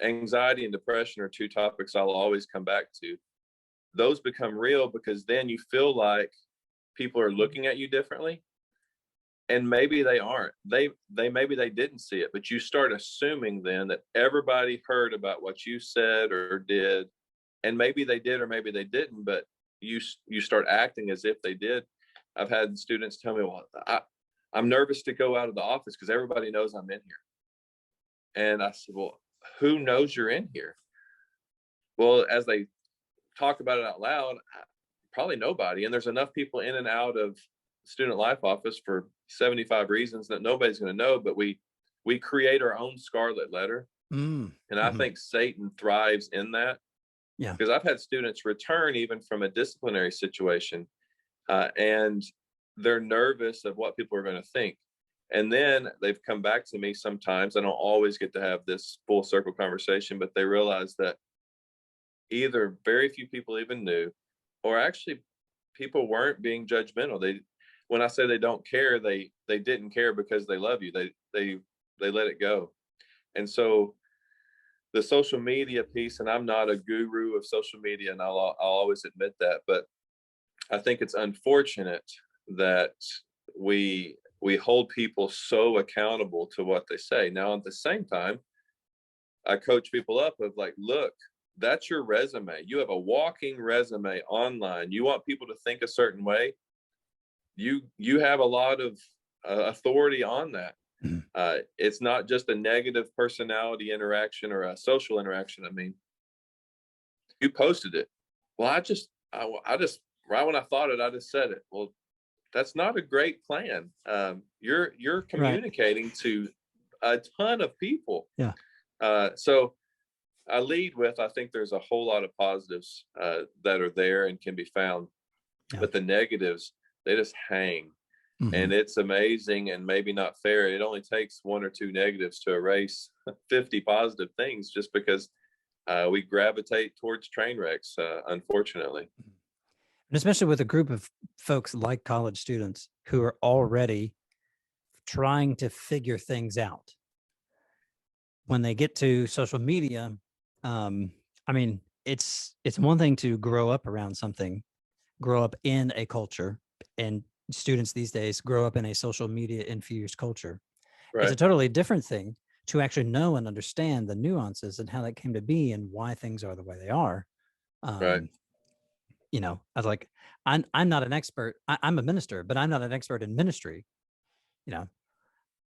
anxiety and depression are two topics I'll always come back to. Those become real because then you feel like people are looking at you differently, and maybe they aren't. They maybe they didn't see it, but you start assuming then that everybody heard about what you said or did, and maybe they did or maybe they didn't, but you start acting as if they did. I've had students tell me, "Well, I'm nervous to go out of the office because everybody knows I'm in here." And I said, "Well, who knows you're in here?" Well, as they talk about it out loud, probably nobody. And there's enough people in and out of student life office for 75 reasons that nobody's going to know. But we create our own scarlet letter, Mm. and I Mhm. think Satan thrives in that, Yeah. because I've had students return even from a disciplinary situation, and they're nervous of what people are going to think. And then they've come back to me sometimes. I don't always get to have this full circle conversation, but they realize that either very few people even knew, or actually people weren't being judgmental. When I say they don't care, they didn't care because they love you. They let it go. And so the social media piece, and I'm not a guru of social media, and I'll always admit that, but I think it's unfortunate that we hold people so accountable to what they say. Now, at the same time, I coach people up of like, look, that's your resume. You have a walking resume online. You want people to think a certain way. You have a lot of authority on that. Mhm. It's not just a negative personality interaction or a social interaction. I mean, you posted it. Well, I just right when I thought it, I just said it. Well, that's not a great plan. You're Right. communicating to a ton of people. Yeah. So I lead with, I think there's a whole lot of positives that are there and can be found, Yeah. but the negatives, they just hang. Hmm. And it's amazing and maybe not fair. It only takes one or two negatives to erase 50 positive things just because we gravitate towards train wrecks, unfortunately. And especially with a group of folks like college students who are already trying to figure things out. When they get to social media, I mean, it's one thing to grow up around something, grow up in a culture, and students these days grow up in a social media infused culture. It's a Right, totally different thing to actually know and understand the nuances and how that came to be and why things are the way they are. right, Um, I was like, I'm not an expert. I'm a minister, but I'm not an expert in ministry. You know,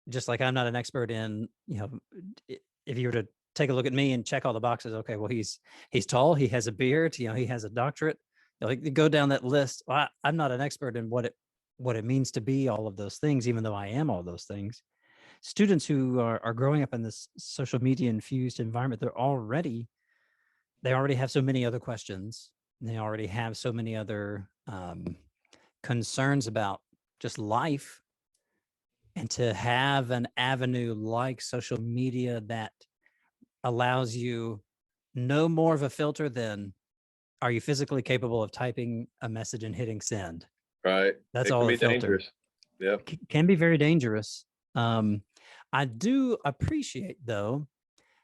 just like I'm not an expert in, if you were to take a look at me and check all the boxes, okay, well, he's tall, he has a beard, he has a doctorate. Like go down that list. Well, I'm not an expert in what it means to be all of those things, even though I am all those things. Students who are growing up in this social media infused environment, they already have so many other questions. They already have so many other concerns about just life, and to have an avenue like social media that allows you no more of a filter than, are you physically capable of typing a message and hitting send? right. That's It can all a be filter. dangerous. Yep. Can be very dangerous. I do appreciate, though,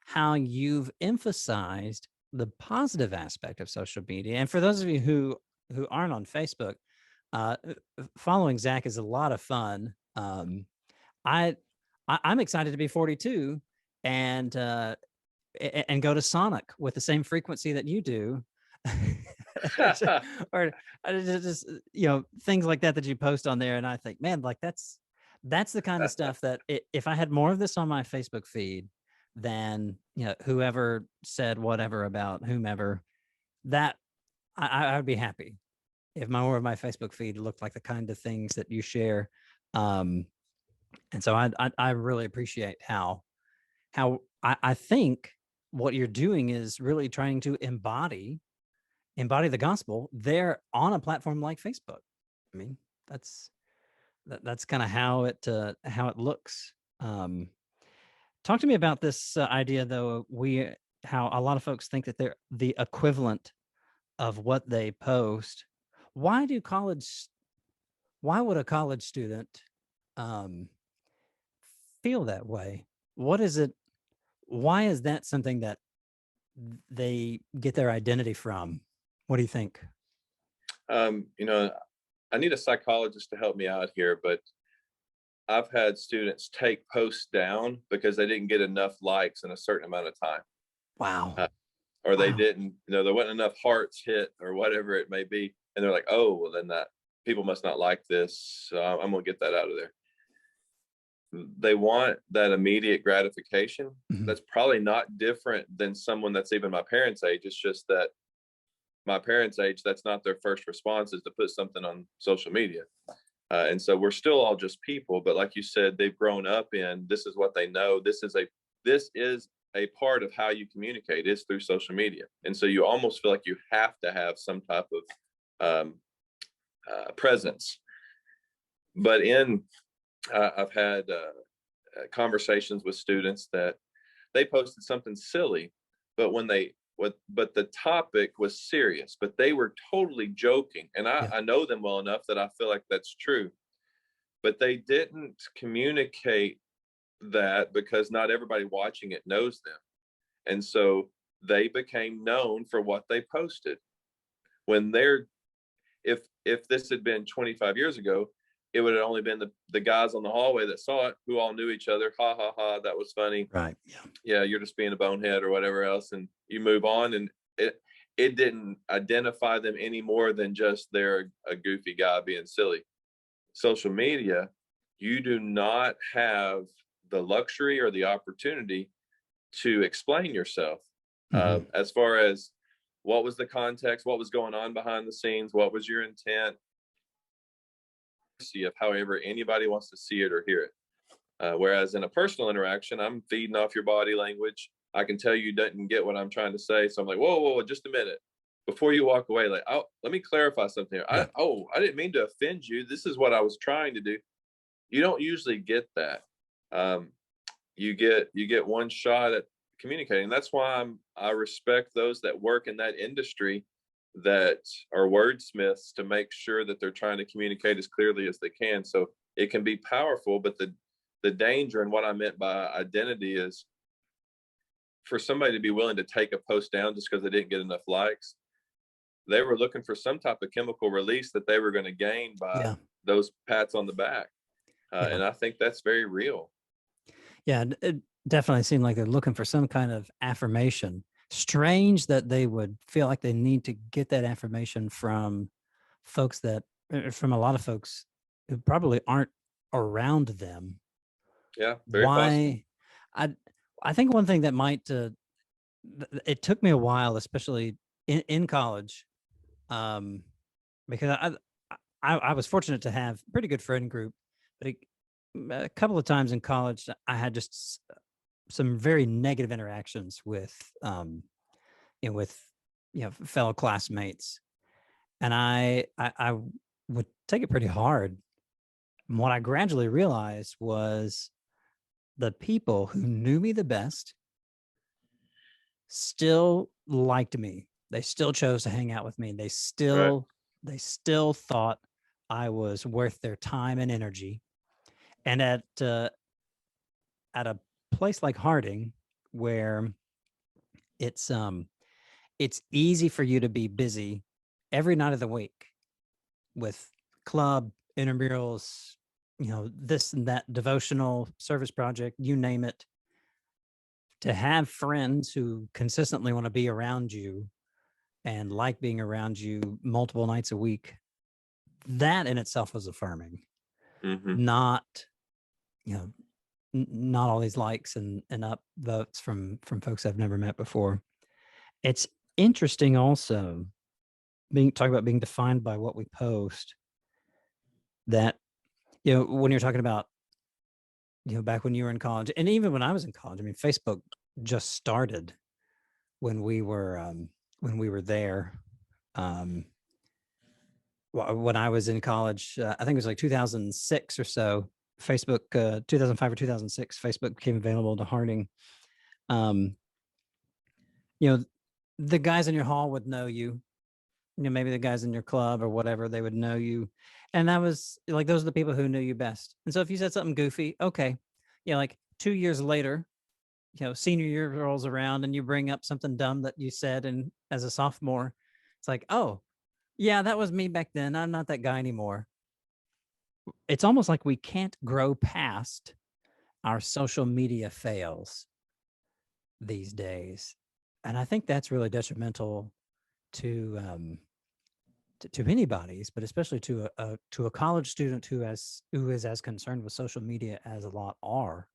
how you've emphasized the positive aspect of social media. And for those of you who aren't on Facebook, uh, following Zach is a lot of fun. I, I'm excited to be 42 and and go to Sonic with the same frequency that you do. Or just things like that you post on there, and I think, man, like that's the kind of stuff that if I had more of this on my Facebook feed, than whoever said whatever about whomever, that I would be happy if more of my Facebook feed looked like the kind of things that you share. um and so I really appreciate how I think what you're doing is really trying to embody the gospel there on a platform like Facebook. I mean, that's that's kind of how it looks. Um, Talk to me about this idea, though. How a lot of folks think that they're the equivalent of what they post. Why do college? Why would a college student um, feel that way? What is it? Why is that something that they get their identity from? What do you think? You know, I need a psychologist to help me out here, but I've had students take posts down because they didn't get enough likes in a certain amount of time, Wow. uh, or they Wow. didn't, there wasn't enough hearts hit or whatever it may be, and they're like, "Oh, well, then that people must not like this, so I'm gonna get that out of there." They want that immediate gratification. Mhm. That's probably not different than someone that's even my parents' age. It's just that my parents' age, that's not their first response is to put something on social media. And so we're still all just people, but like you said, they've grown up in this is what they know. This is a part of how you communicate is through social media, and so you almost feel like you have to have some type of presence. But I've had conversations with students that they posted something silly, but but the topic was serious, but they were totally joking, and Yeah. I know them well enough that I feel like that's true, but they didn't communicate that because not everybody watching it knows them. And so they became known for what they posted. When they're if if this had been 25 years ago, it would have only been the guys on the hallway that saw it, who all knew each other. Ha ha ha, that was funny. Right. Yeah. Yeah, you're just being a bonehead or whatever else, and you move on. And it didn't identify them any more than just they're a goofy guy being silly. Social media, you do not have the luxury or the opportunity to explain yourself, Mm-hmm. as far as what was the context, what was going on behind the scenes, what was your intent, see if however anybody wants to see it or hear it. Whereas in a personal interaction, I'm feeding off your body language. I can tell you didn't get what I'm trying to say. So I'm like, whoa, just a minute. Before you walk away, like, oh, let me clarify something here. Yeah. I didn't mean to offend you. This is what I was trying to do. You don't usually get that. You get one shot at communicating. That's why I respect those that work in that industry, that are wordsmiths, to make sure that they're trying to communicate as clearly as they can. So it can be powerful, but the danger and what I meant by identity is for somebody to be willing to take a post down just because they didn't get enough likes. They were looking for some type of chemical release that they were going to gain by Yeah. those pats on the back. Yeah. And I think that's very real. Yeah. It definitely seemed like they're looking for some kind of affirmation. Strange that they would feel like they need to get that affirmation from folks from a lot of folks who probably aren't around them. Yeah, very possible. Why? I think one thing that might it took me a while, especially in college, um, because I was fortunate to have a pretty good friend group, but a couple of times in college I had just some very negative interactions with with fellow classmates, and I would take it pretty hard. And what I gradually realized was the people who knew me the best still liked me. They still chose to hang out with me. Right. They still thought I was worth their time and energy. And at a place like Harding, where it's it's easy for you to be busy every night of the week with club, intramurals, this and that, devotional service project, you name it. To have friends who consistently want to be around you and like being around you multiple nights a week, that in itself was affirming. Mm-hmm. Not, not all these likes and up votes from folks I've never met before. It's interesting also talking about being defined by what we post, that when you're talking about back when you were in college, and even when I was in college, I mean, Facebook just started when we were there. When I was in college, I think it was like 2006 or so. Facebook, 2005 or 2006, Facebook became available to Harding. Um, you know, the guys in your hall would know you. Maybe the guys in your club or whatever, they would know you, and that was like, those are the people who knew you best. And so if you said something goofy, okay, like 2 years later, senior year rolls around and you bring up something dumb that you said and as a sophomore, it's like, oh yeah, that was me back then, I'm not that guy anymore. It's almost like we can't grow past our social media fails these days, and I think that's really detrimental to to anybody's, but especially to a college student who is as concerned with social media as a lot are.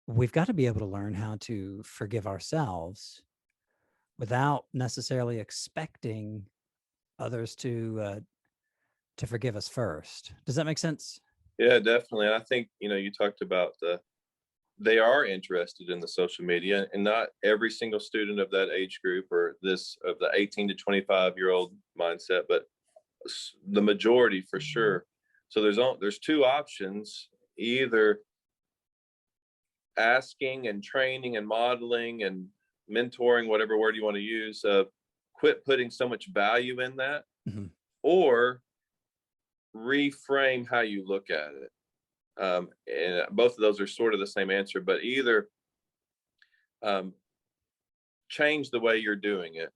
We've got to be able to learn how to forgive ourselves without necessarily expecting others to forgive us first. Does that make sense? Yeah, definitely. And I think, you talked about they are interested in the social media, and not every single student of that age group, or of the 18 to 25-year-old mindset, but the majority for sure. So there's two options: either asking and training and modeling and mentoring, whatever word you want to use, quit putting so much value in that, Mm-hmm. or reframe how you look at it. And both of those are sort of the same answer, but either change the way you're doing it,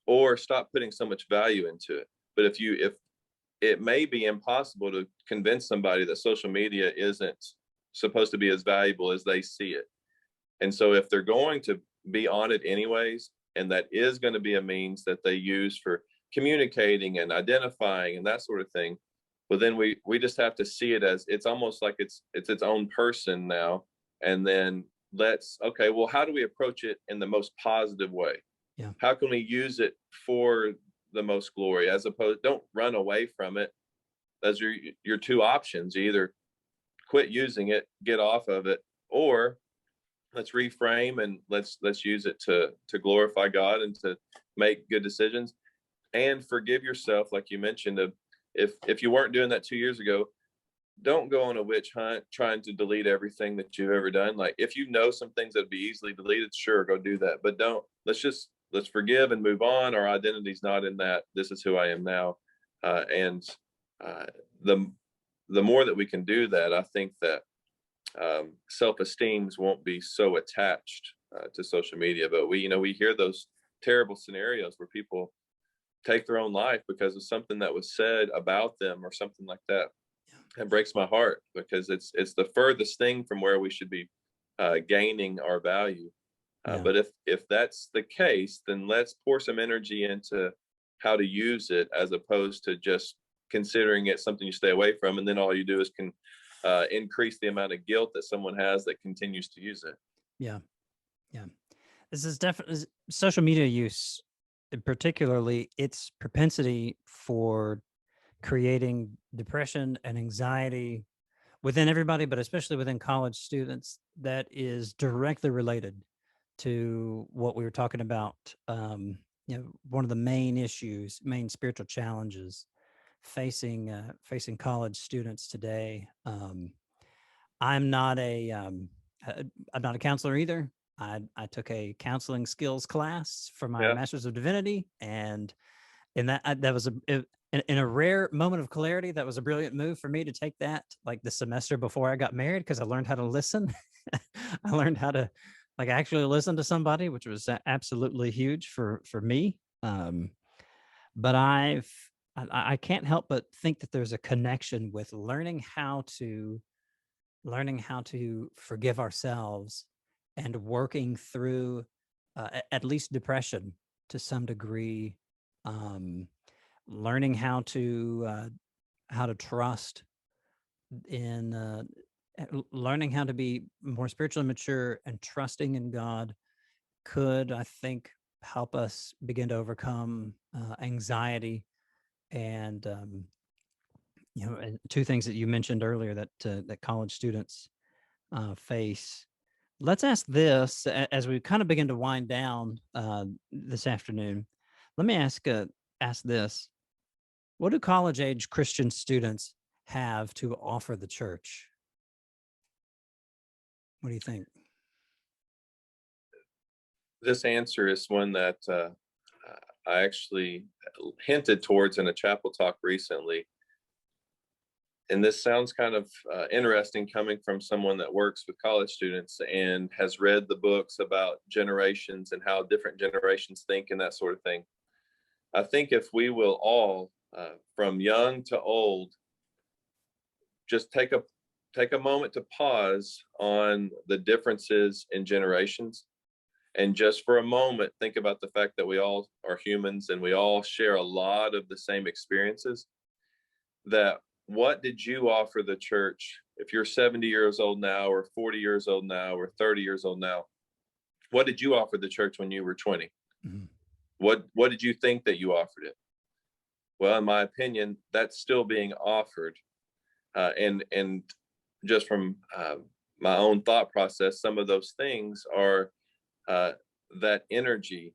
or stop putting so much value into it. But if it may be impossible to convince somebody that social media isn't supposed to be as valuable as they see it. And so if they're going to be on it anyways, and that is going to be a means that they use for communicating and identifying and that sort of thing, well, then we just have to see it as it's almost like it's its own person now. And then okay, well, how do we approach it in the most positive way? Yeah. How can we use it for the most glory, as opposed, don't run away from it. Those are your two options. You either quit using it, get off of it, or let's reframe and let's use it to glorify God and to make good decisions and forgive yourself, like you mentioned. If you weren't doing that 2 years ago, don't go on a witch hunt trying to delete everything that you've ever done. Like, if you know some things that'd be easily deleted, sure, go do that. But don't. Let's forgive and move on. Our identity's not in that. This is who I am now. And the more that we can do that, I think that self-esteems won't be so attached to social media. But we hear those terrible scenarios where people take their own life because of something that was said about them or something like that. It breaks my heart, because it's the furthest thing from where we should be gaining our value. But if that's the case, then let's pour some energy into how to use it, as opposed to just considering it something you stay away from, and then all you do is increase the amount of guilt that someone has that continues to use it. Yeah. This is definitely social media use, particularly its propensity for creating depression and anxiety within everybody, but especially within college students, that is directly related to what we were talking about. One of the main spiritual challenges facing college students today. I'm not I'm not a counselor either. I took a counseling skills class for my Master's of Divinity, and in that was in a rare moment of clarity, that was a brilliant move for me to take that, like, the semester before I got married, because I learned how to listen. I learned how to, like, actually listen to somebody, which was absolutely huge for me. But I can't help but think that there's a connection with learning how to forgive ourselves and working through at least depression to some degree. Learning how to trust in learning how to be more spiritually mature and trusting in God could, I think, help us begin to overcome anxiety and and two things that you mentioned earlier that college students face. Let's ask this as we kind of begin to wind down this afternoon. Let me ask this: what do college-age Christian students have to offer the church? What do you think? This answer is one that I actually hinted towards in a chapel talk recently. And this sounds kind of interesting, coming from someone that works with college students and has read the books about generations and how different generations think and that sort of thing. I think if we will all, from young to old, just take a moment to pause on the differences in generations, and just for a moment think about the fact that we all are humans and we all share a lot of the same experiences. That what did you offer the church? If you're 70 years old now, or 40 years old now, or 30 years old now, what did you offer the church when you were 20? Mm-hmm. What did you think that you offered it? Well, in my opinion, that's still being offered. And just from my own thought process, some of those things are that energy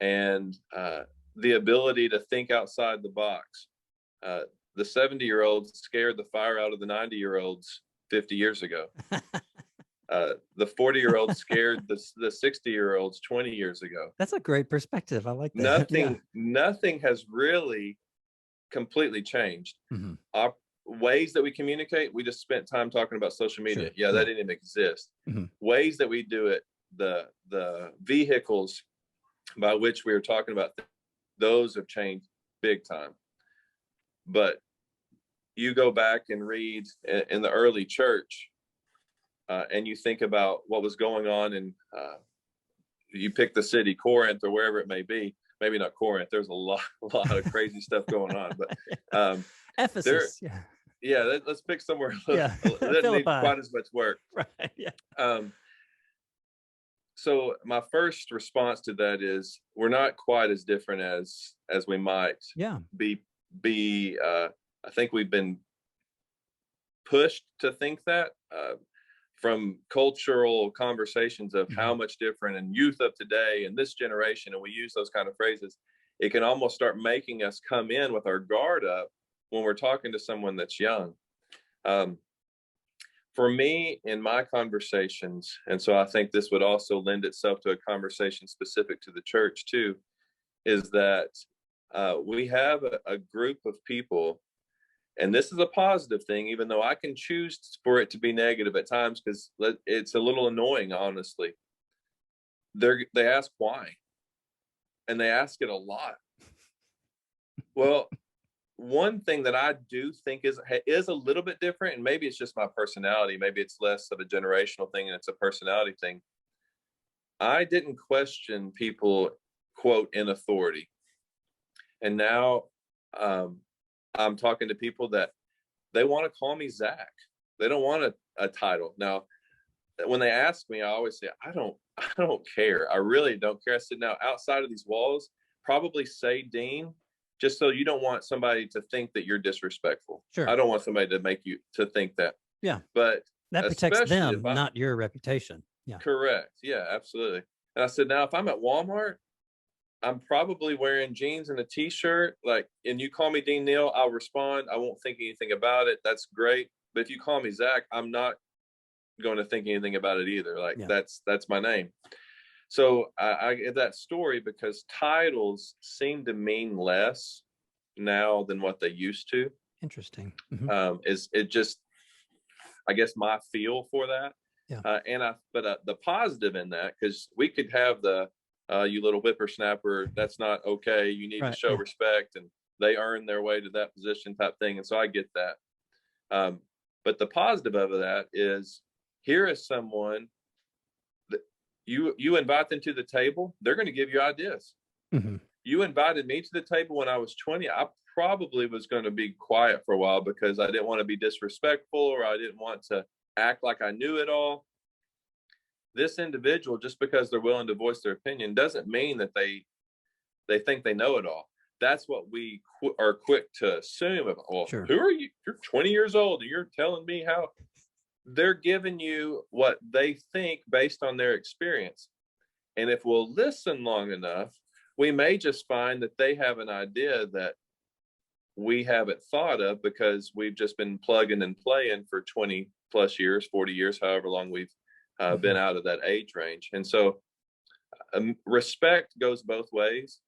and the ability to think outside the box. The 70-year-olds scared the fire out of the 90-year-olds 50 years ago. The 40-year-olds scared the 60-year-olds 20 years ago. That's a great perspective. I like that. Nothing has really completely changed. Mm-hmm. Our ways that we communicate, we just spent time talking about social media. Sure. That didn't even exist. Mm-hmm. Ways that we do it, the vehicles by which we were talking about, those have changed big time. But you go back and read in the early church, and you think about what was going on in, you pick the city, Corinth or wherever it may be. Maybe not Corinth. There's a lot of crazy stuff going on. But Ephesus, let's pick somewhere. Yeah. It doesn't need Philippi. quite as much work. Right. Yeah. So my first response to that is we're not quite as different as we might be. I think we've been pushed to think that, from cultural conversations of how much different, and youth of today and this generation, and we use those kind of phrases. It can almost start making us come in with our guard up when we're talking to someone that's young. For me, in my conversations, and so I think this would also lend itself to a conversation specific to the church too, is that we have a group of people, and this is a positive thing, even though I can choose for it to be negative at times because it's a little annoying, honestly. They ask why, and they ask it a lot. Well, one thing that I do think is a little bit different, and maybe it's just my personality, maybe it's less of a generational thing and it's a personality thing. I didn't question people, quote, in authority. And now I'm talking to people that they want to call me Zach. They don't want a title. Now, when they ask me, I always say, I don't care. I really don't care. I said, now outside of these walls, probably say Dean, just so you don't want somebody to think that you're disrespectful. Sure. I don't want somebody to make you to think that. Yeah. But that protects them, not your reputation. Yeah. Correct. Yeah, absolutely. And I said, now if I'm at Walmart, I'm probably wearing jeans and a t-shirt, and you call me Dean Neal, I'll respond. I won't think anything about it. That's great. But if you call me Zach, I'm not going to think anything about it either. That's my name. So I get that story because titles seem to mean less now than what they used to. Interesting. Is it just, I guess, my feel for that. Yeah. But the positive in that, because we could have the you little whippersnapper, that's not okay. You need to show respect, and they earn their way to that position type thing. And so I get that. But the positive of that is, here is someone that you invite them to the table, they're going to give you ideas. You invited me to the table when I was 20. I probably was going to be quiet for a while because I didn't want to be disrespectful, or I didn't want to act like I knew it all. This individual, just because they're willing to voice their opinion, doesn't mean that they think they know it all. That's what we are quick to assume. Well, sure. Who are you? You're 20 years old and you're telling me how. They're giving you what they think based on their experience. And if we'll listen long enough, we may just find that they have an idea that we haven't thought of because we've just been plugging and playing for 20 plus years, 40 years, however long we've been out of that age range. And so respect goes both ways.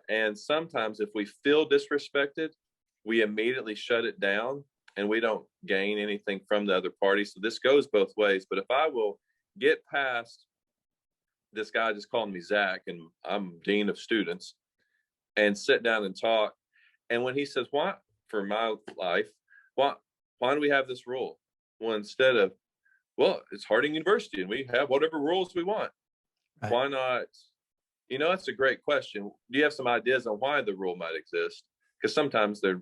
And sometimes if we feel disrespected, we immediately shut it down and we don't gain anything from the other party. So this goes both ways. But if I will get past this guy just calling me Zach and I'm dean of students, and sit down and talk, and when he says, why, for my life, why do we have this rule? Well, instead of, well, it's Harding University and we have whatever rules we want. Right. Why not? That's a great question. Do you have some ideas on why the rule might exist? Because sometimes they're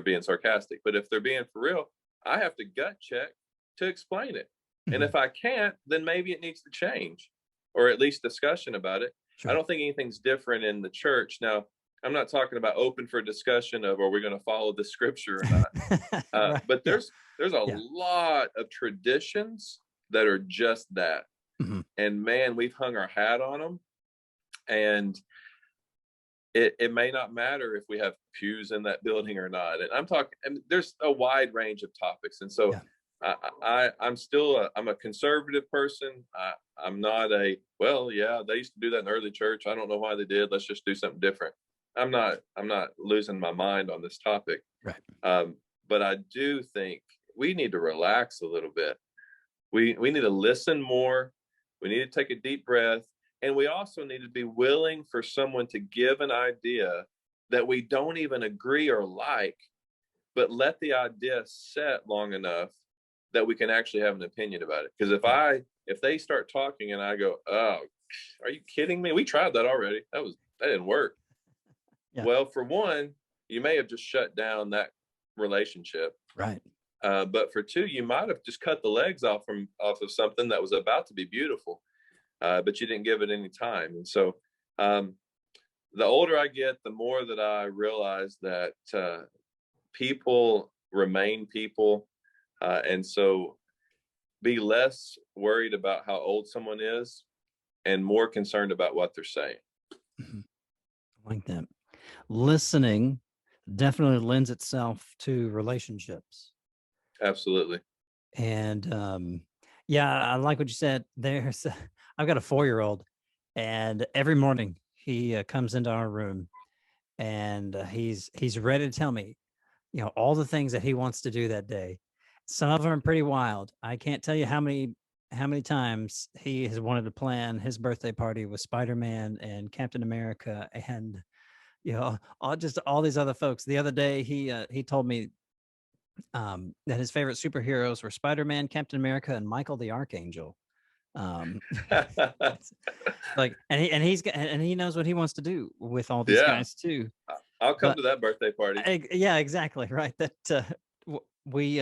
being sarcastic, but if they're being for real, I have to gut check to explain it. And if I can't, then maybe it needs to change, or at least discussion about it. Sure. I don't think anything's different in the church. Now, I'm not talking about open for discussion of, are we going to follow the scripture or not? Right. But there's a lot of traditions that are just that. And man, we've hung our hat on them. And it may not matter if we have pews in that building or not. And and there's a wide range of topics. And so I'm a conservative person. I'm not they used to do that in the early church. I don't know why they did. Let's just do something different. I'm not losing my mind on this topic. Right. But I do think we need to relax a little bit. We need to listen more. We need to take a deep breath. And we also need to be willing for someone to give an idea that we don't even agree or like, but let the idea set long enough that we can actually have an opinion about it. Because if they start talking and I go, "Oh, are you kidding me? We tried that already. That didn't work." Yeah. Well, for one, you may have just shut down that relationship. Right. But for two, you might have just cut the legs off of something that was about to be beautiful, but you didn't give it any time. And so, um, the older I get, the more that I realize that people remain people, and so be less worried about how old someone is, and more concerned about what they're saying. Mhm. I like that. Listening definitely lends itself to relationships. Absolutely. And yeah, I like what you said. I've got a 4-year-old, and every morning he comes into our room, and he's ready to tell me, all the things that he wants to do that day. Some of them are pretty wild. I can't tell you how many times he has wanted to plan his birthday party with Spider-Man and Captain America and all these other folks. The other day he told me that his favorite superheroes were Spider-Man, Captain America, and Michael the Archangel. It's like, and he knows what he wants to do with all these Yeah, guys too. I'll come But to that birthday party. yeah, exactly right. That we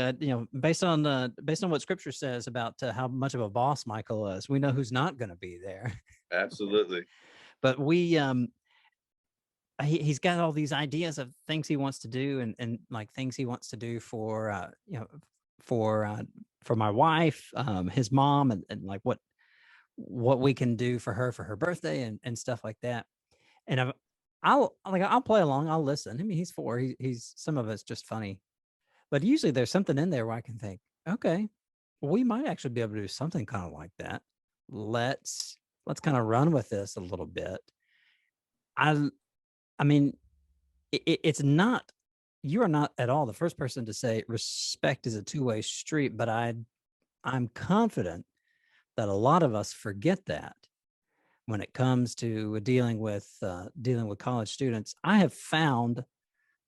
based on what Scripture says about how much of a boss Michael is, we know who's not going to be there. Absolutely. But he's got all these ideas of things he wants to do, and like things he wants to do for for my wife, his mom, and like what we can do for her birthday and stuff like that. And I'll play along, I'll listen. I mean, he's 4. He's some of it's just funny, but usually there's something in there where I can think, okay, we might actually be able to do something kind of like that. Let's kind of run with this a little bit. I I mean, it's not, you are not at all the first person to say respect is a two-way street, but I'm confident that a lot of us forget that when it comes to dealing with college students. I have found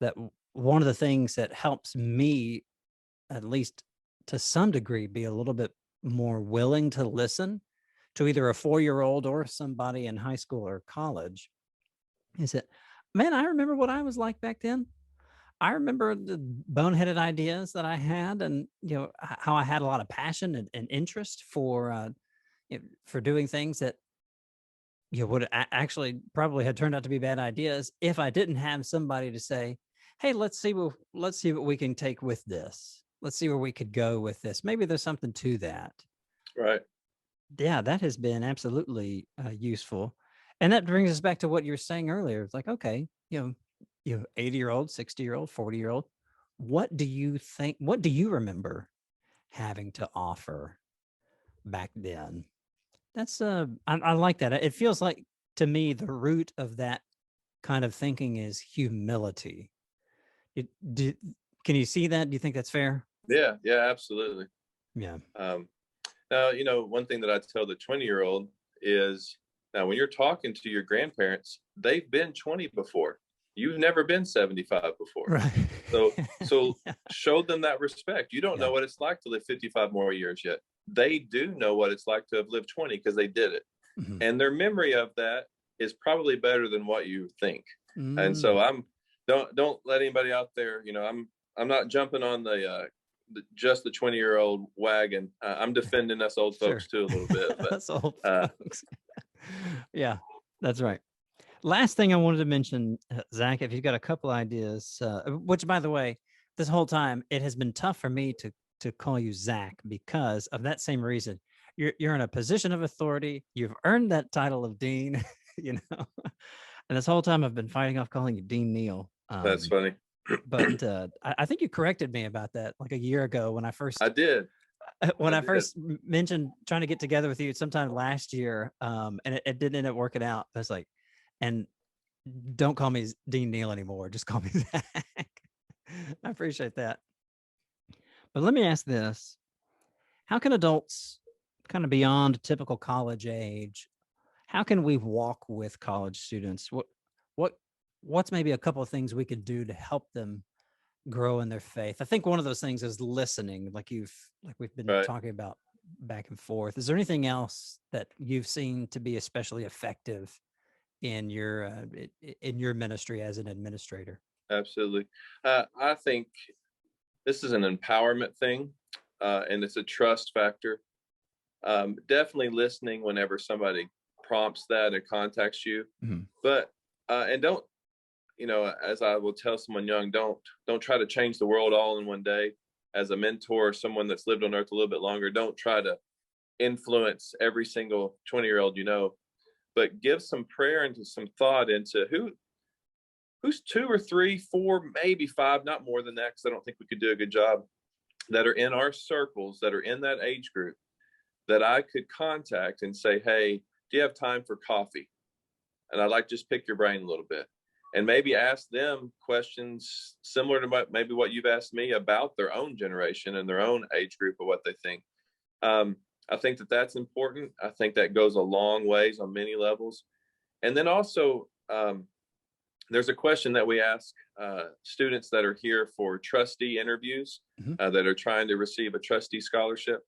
that one of the things that helps me, at least to some degree, be a little bit more willing to listen to either a 4-year-old or somebody in high school or college is that, man, I remember what I was like back then. I remember the boneheaded ideas that I had, and how I had a lot of passion and interest for doing things that would actually probably had turned out to be bad ideas if I didn't have somebody to say, "Hey, let's see what we can take with this. Let's see where we could go with this. Maybe there's something to that." Right. Yeah, that has been absolutely useful, and that brings us back to what you were saying earlier. It's like, okay, 80-year-old, 60-year-old, 40-year-old. What do you think? What do you remember having to offer back then? That's I like that. It feels like to me the root of that kind of thinking is humility. It, do, can you see that? Do you think that's fair? Yeah. Yeah. Absolutely. Yeah. Um, Now, one thing that I tell the 20-year-old is, now when you're talking to your grandparents, they've been 20 before. You've never been 75 before. Right. So Yeah. show them that respect. You don't Yeah. know what it's like to live 55 more years yet. They do know what it's like to have lived 20 because they did it. Mhm. And their memory of that is probably better than what you think. And so Mm, don't let anybody out there, I'm not jumping on just the 20-year-old wagon. I'm defending us old sure. folks too a little bit, but That's old uh, folks. Yeah, that's right. Last thing I wanted to mention, Zach, if you've got a couple ideas, which by the way, this whole time it has been tough for me to call you Zach because of that same reason. You're in a position of authority. You've earned that title of dean, you know. And this whole time I've been fighting off calling you Dean Neal. that's funny. But I think you corrected me about that like a year ago when I I first did. when I I did. first mentioned trying to get together with you sometime last year, and it didn't end up working out. I was like, and don't call me Dean Neal anymore. Just call me Zach. I appreciate that. But let me ask this. How can adults kind of beyond typical college age, how can we walk with college students? What what's maybe a couple of things we could do to help them grow in their faith? I think one of those things is listening, like we've been Right. talking about back and forth. Is there anything else that you've seen to be especially effective in your ministry as an administrator? Absolutely. I think this is an empowerment thing, and it's a trust factor. Definitely listening whenever somebody prompts that and contacts you, Mm-hmm. but and don't, as I will tell someone young, don't try to change the world all in one day. As a mentor, someone that's lived on earth a little bit longer, don't try to influence every single 20-year-old, but give some prayer into some thought into who's 2 or 3, 4, maybe 5, not more than that, because I don't think we could do a good job, that are in our circles, that are in that age group, that I could contact and say, hey, do you have time for coffee? And I'd like to just pick your brain a little bit, and maybe ask them questions similar to maybe what you've asked me about their own generation and their own age group of what they think. I think that that's important. I think that goes a long ways on many levels. And then also, there's a question that we ask students that are here for trustee interviews, Mm-hmm. that are trying to receive a trustee scholarship.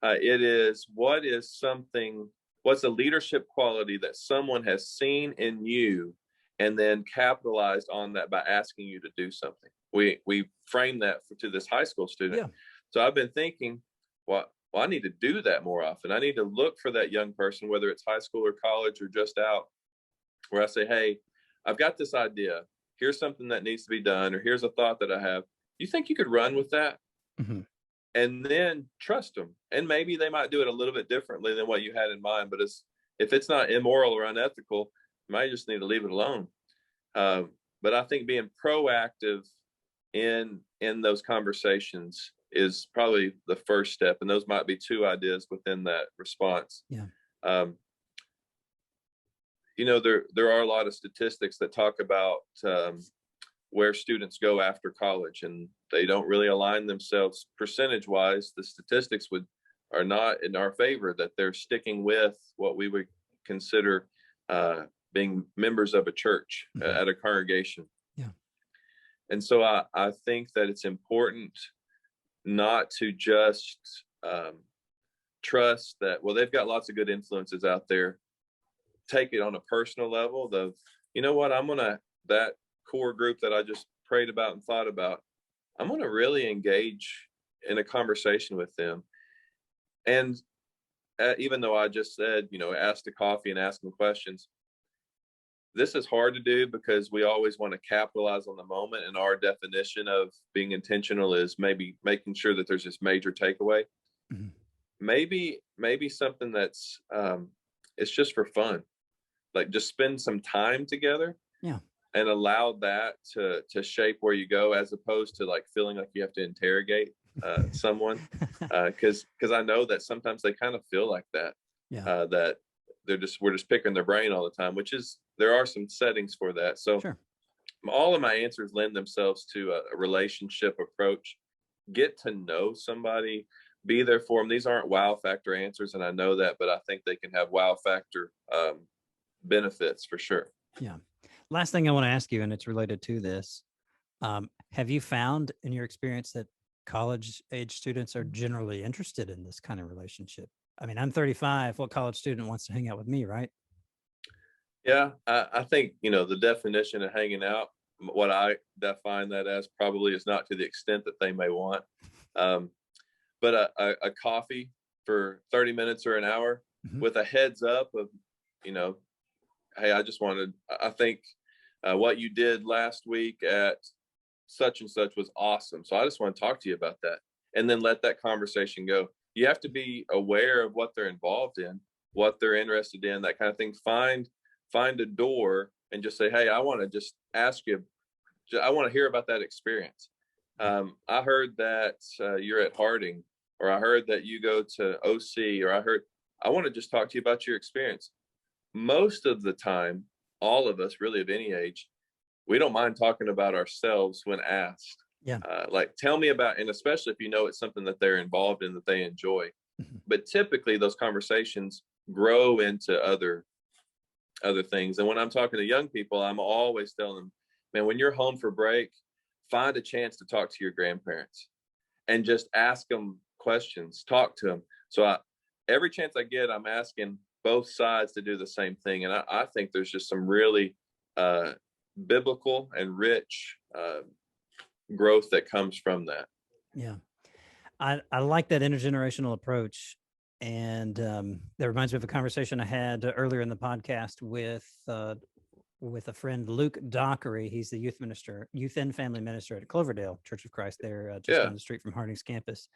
It is, what's a leadership quality that someone has seen in you and then capitalized on that by asking you to do something? We frame that to this high school student. Yeah. So I've been thinking, well, I need to do that more often. I need to look for that young person, whether it's high school or college or just out, where I say, hey, I've got this idea. Here's something that needs to be done, or here's a thought that I have. You think you could run with that? Mm-hmm. And then trust them. And maybe they might do it a little bit differently than what you had in mind. But if it's not immoral or unethical, you might just need to leave it alone. But I think being proactive in those conversations is probably the first step. And those might be 2 ideas within that response. Yeah. There are a lot of statistics that talk about where students go after college, and they don't really align themselves percentage wise. The statistics are not in our favor, that they're sticking with what we would consider being members of a church, Mm-hmm. at a congregation. Yeah. And so I think that it's important not to just trust that, well, they've got lots of good influences out there. Take it on a personal level. That core group that I just prayed about and thought about, I'm going to really engage in a conversation with them. And even though I just said, ask to coffee and ask them questions, this is hard to do because we always want to capitalize on the moment. And our definition of being intentional is maybe making sure that there's this major takeaway. Mm-hmm. Maybe something that's, it's just for fun. Like, just spend some time together. Yeah. And allow that to shape where you go, as opposed to like feeling like you have to interrogate someone. Because I know that sometimes they kind of feel like that. Yeah. That we're just picking their brain all the time, there are some settings for that. So Sure. All of my answers lend themselves to a relationship approach. Get to know somebody, be there for them. These aren't wow factor answers, and I know that, but I think they can have wow factor benefits for sure. Yeah. Last thing I want to ask you, and it's related to this. Have you found in your experience that college age students are generally interested in this kind of relationship? I mean, I'm 35. What college student wants to hang out with me, right? Yeah, I think, the definition of hanging out, what I define that as, probably is not to the extent that they may want. But a coffee for 30 minutes or an hour, Mm-hmm. with a heads up of, hey, I think what you did last week at such and such was awesome. So I just want to talk to you about that. And then let that conversation go. You have to be aware of what they're involved in, what they're interested in, that kind of thing. Find a door and just say, hey, I want to just ask you, I want to hear about that experience. I heard that you're at Harding, or I heard that you go to OC, or I want to just talk to you about your experience. Most of the time, all of us really of any age, we don't mind talking about ourselves when asked. Yeah. Like, tell me about, and especially if it's something that they're involved in, that they enjoy. Mm-hmm. But typically those conversations grow into other other things. And when I'm talking to young people, I'm always telling them, man, when you're home for break, find a chance to talk to your grandparents and just ask them questions, talk to them. So every chance I get, I'm asking both sides to do the same thing. And I think there's just some really biblical and rich growth that comes from that. Yeah. I like that intergenerational approach. And that reminds me of a conversation I had earlier in the podcast with a friend, Luke Dockery. He's the youth and family minister at Cloverdale Church of Christ there just down the street from Harding's campus.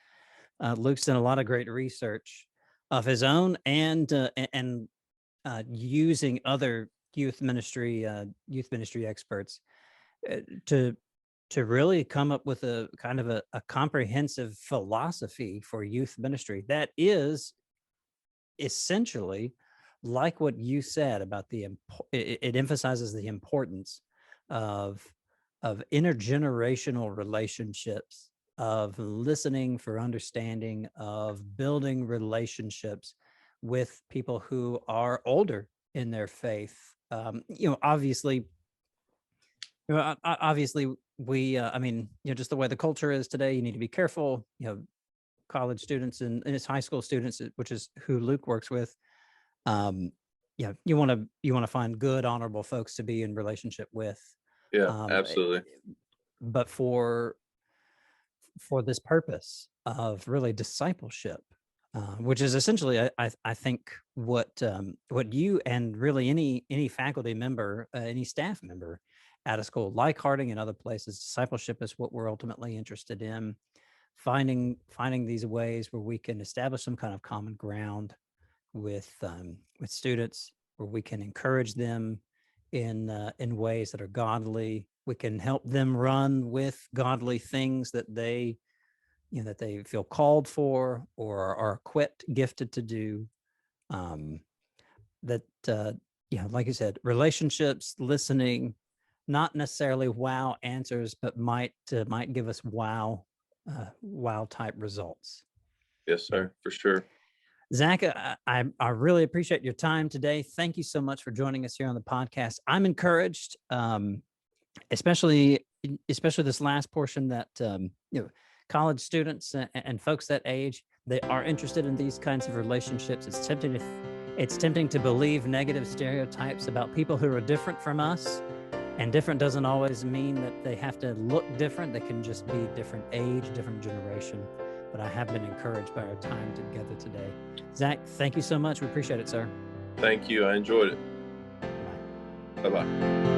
Luke's done a lot of great research of his own and using other youth ministry experts to really come up with a kind of a comprehensive philosophy for youth ministry that is essentially like what you said about it emphasizes the importance of intergenerational relationships, of listening for understanding, of building relationships with people who are older in their faith. Obviously we, just the way the culture is today, you need to be careful. College students and it's high school students, which is who Luke works with. You want to find good, honorable folks to be in relationship with. Yeah, absolutely. But for this purpose of really discipleship, which is essentially, I think what you and really any faculty member, any staff member at a school like Harding and other places, discipleship is what we're ultimately interested in. Finding these ways where we can establish some kind of common ground with students, where we can encourage them in ways that are godly. We can help them run with godly things that they feel called for or are equipped, gifted to do. Like you said, relationships, listening, not necessarily wow answers, but might give us wow type results. Yes, sir, for sure. Zach, I really appreciate your time today. Thank you so much for joining us here on the podcast. I'm encouraged, especially this last portion, that college students and folks that age, they are interested in these kinds of relationships. It's tempting to believe negative stereotypes about people who are different from us. And different doesn't always mean that they have to look different. They can just be different age, different generation. But I have been encouraged by our time together today. Zach, thank you so much. We appreciate it, sir. Thank you. I enjoyed it. Bye-bye. Bye-bye.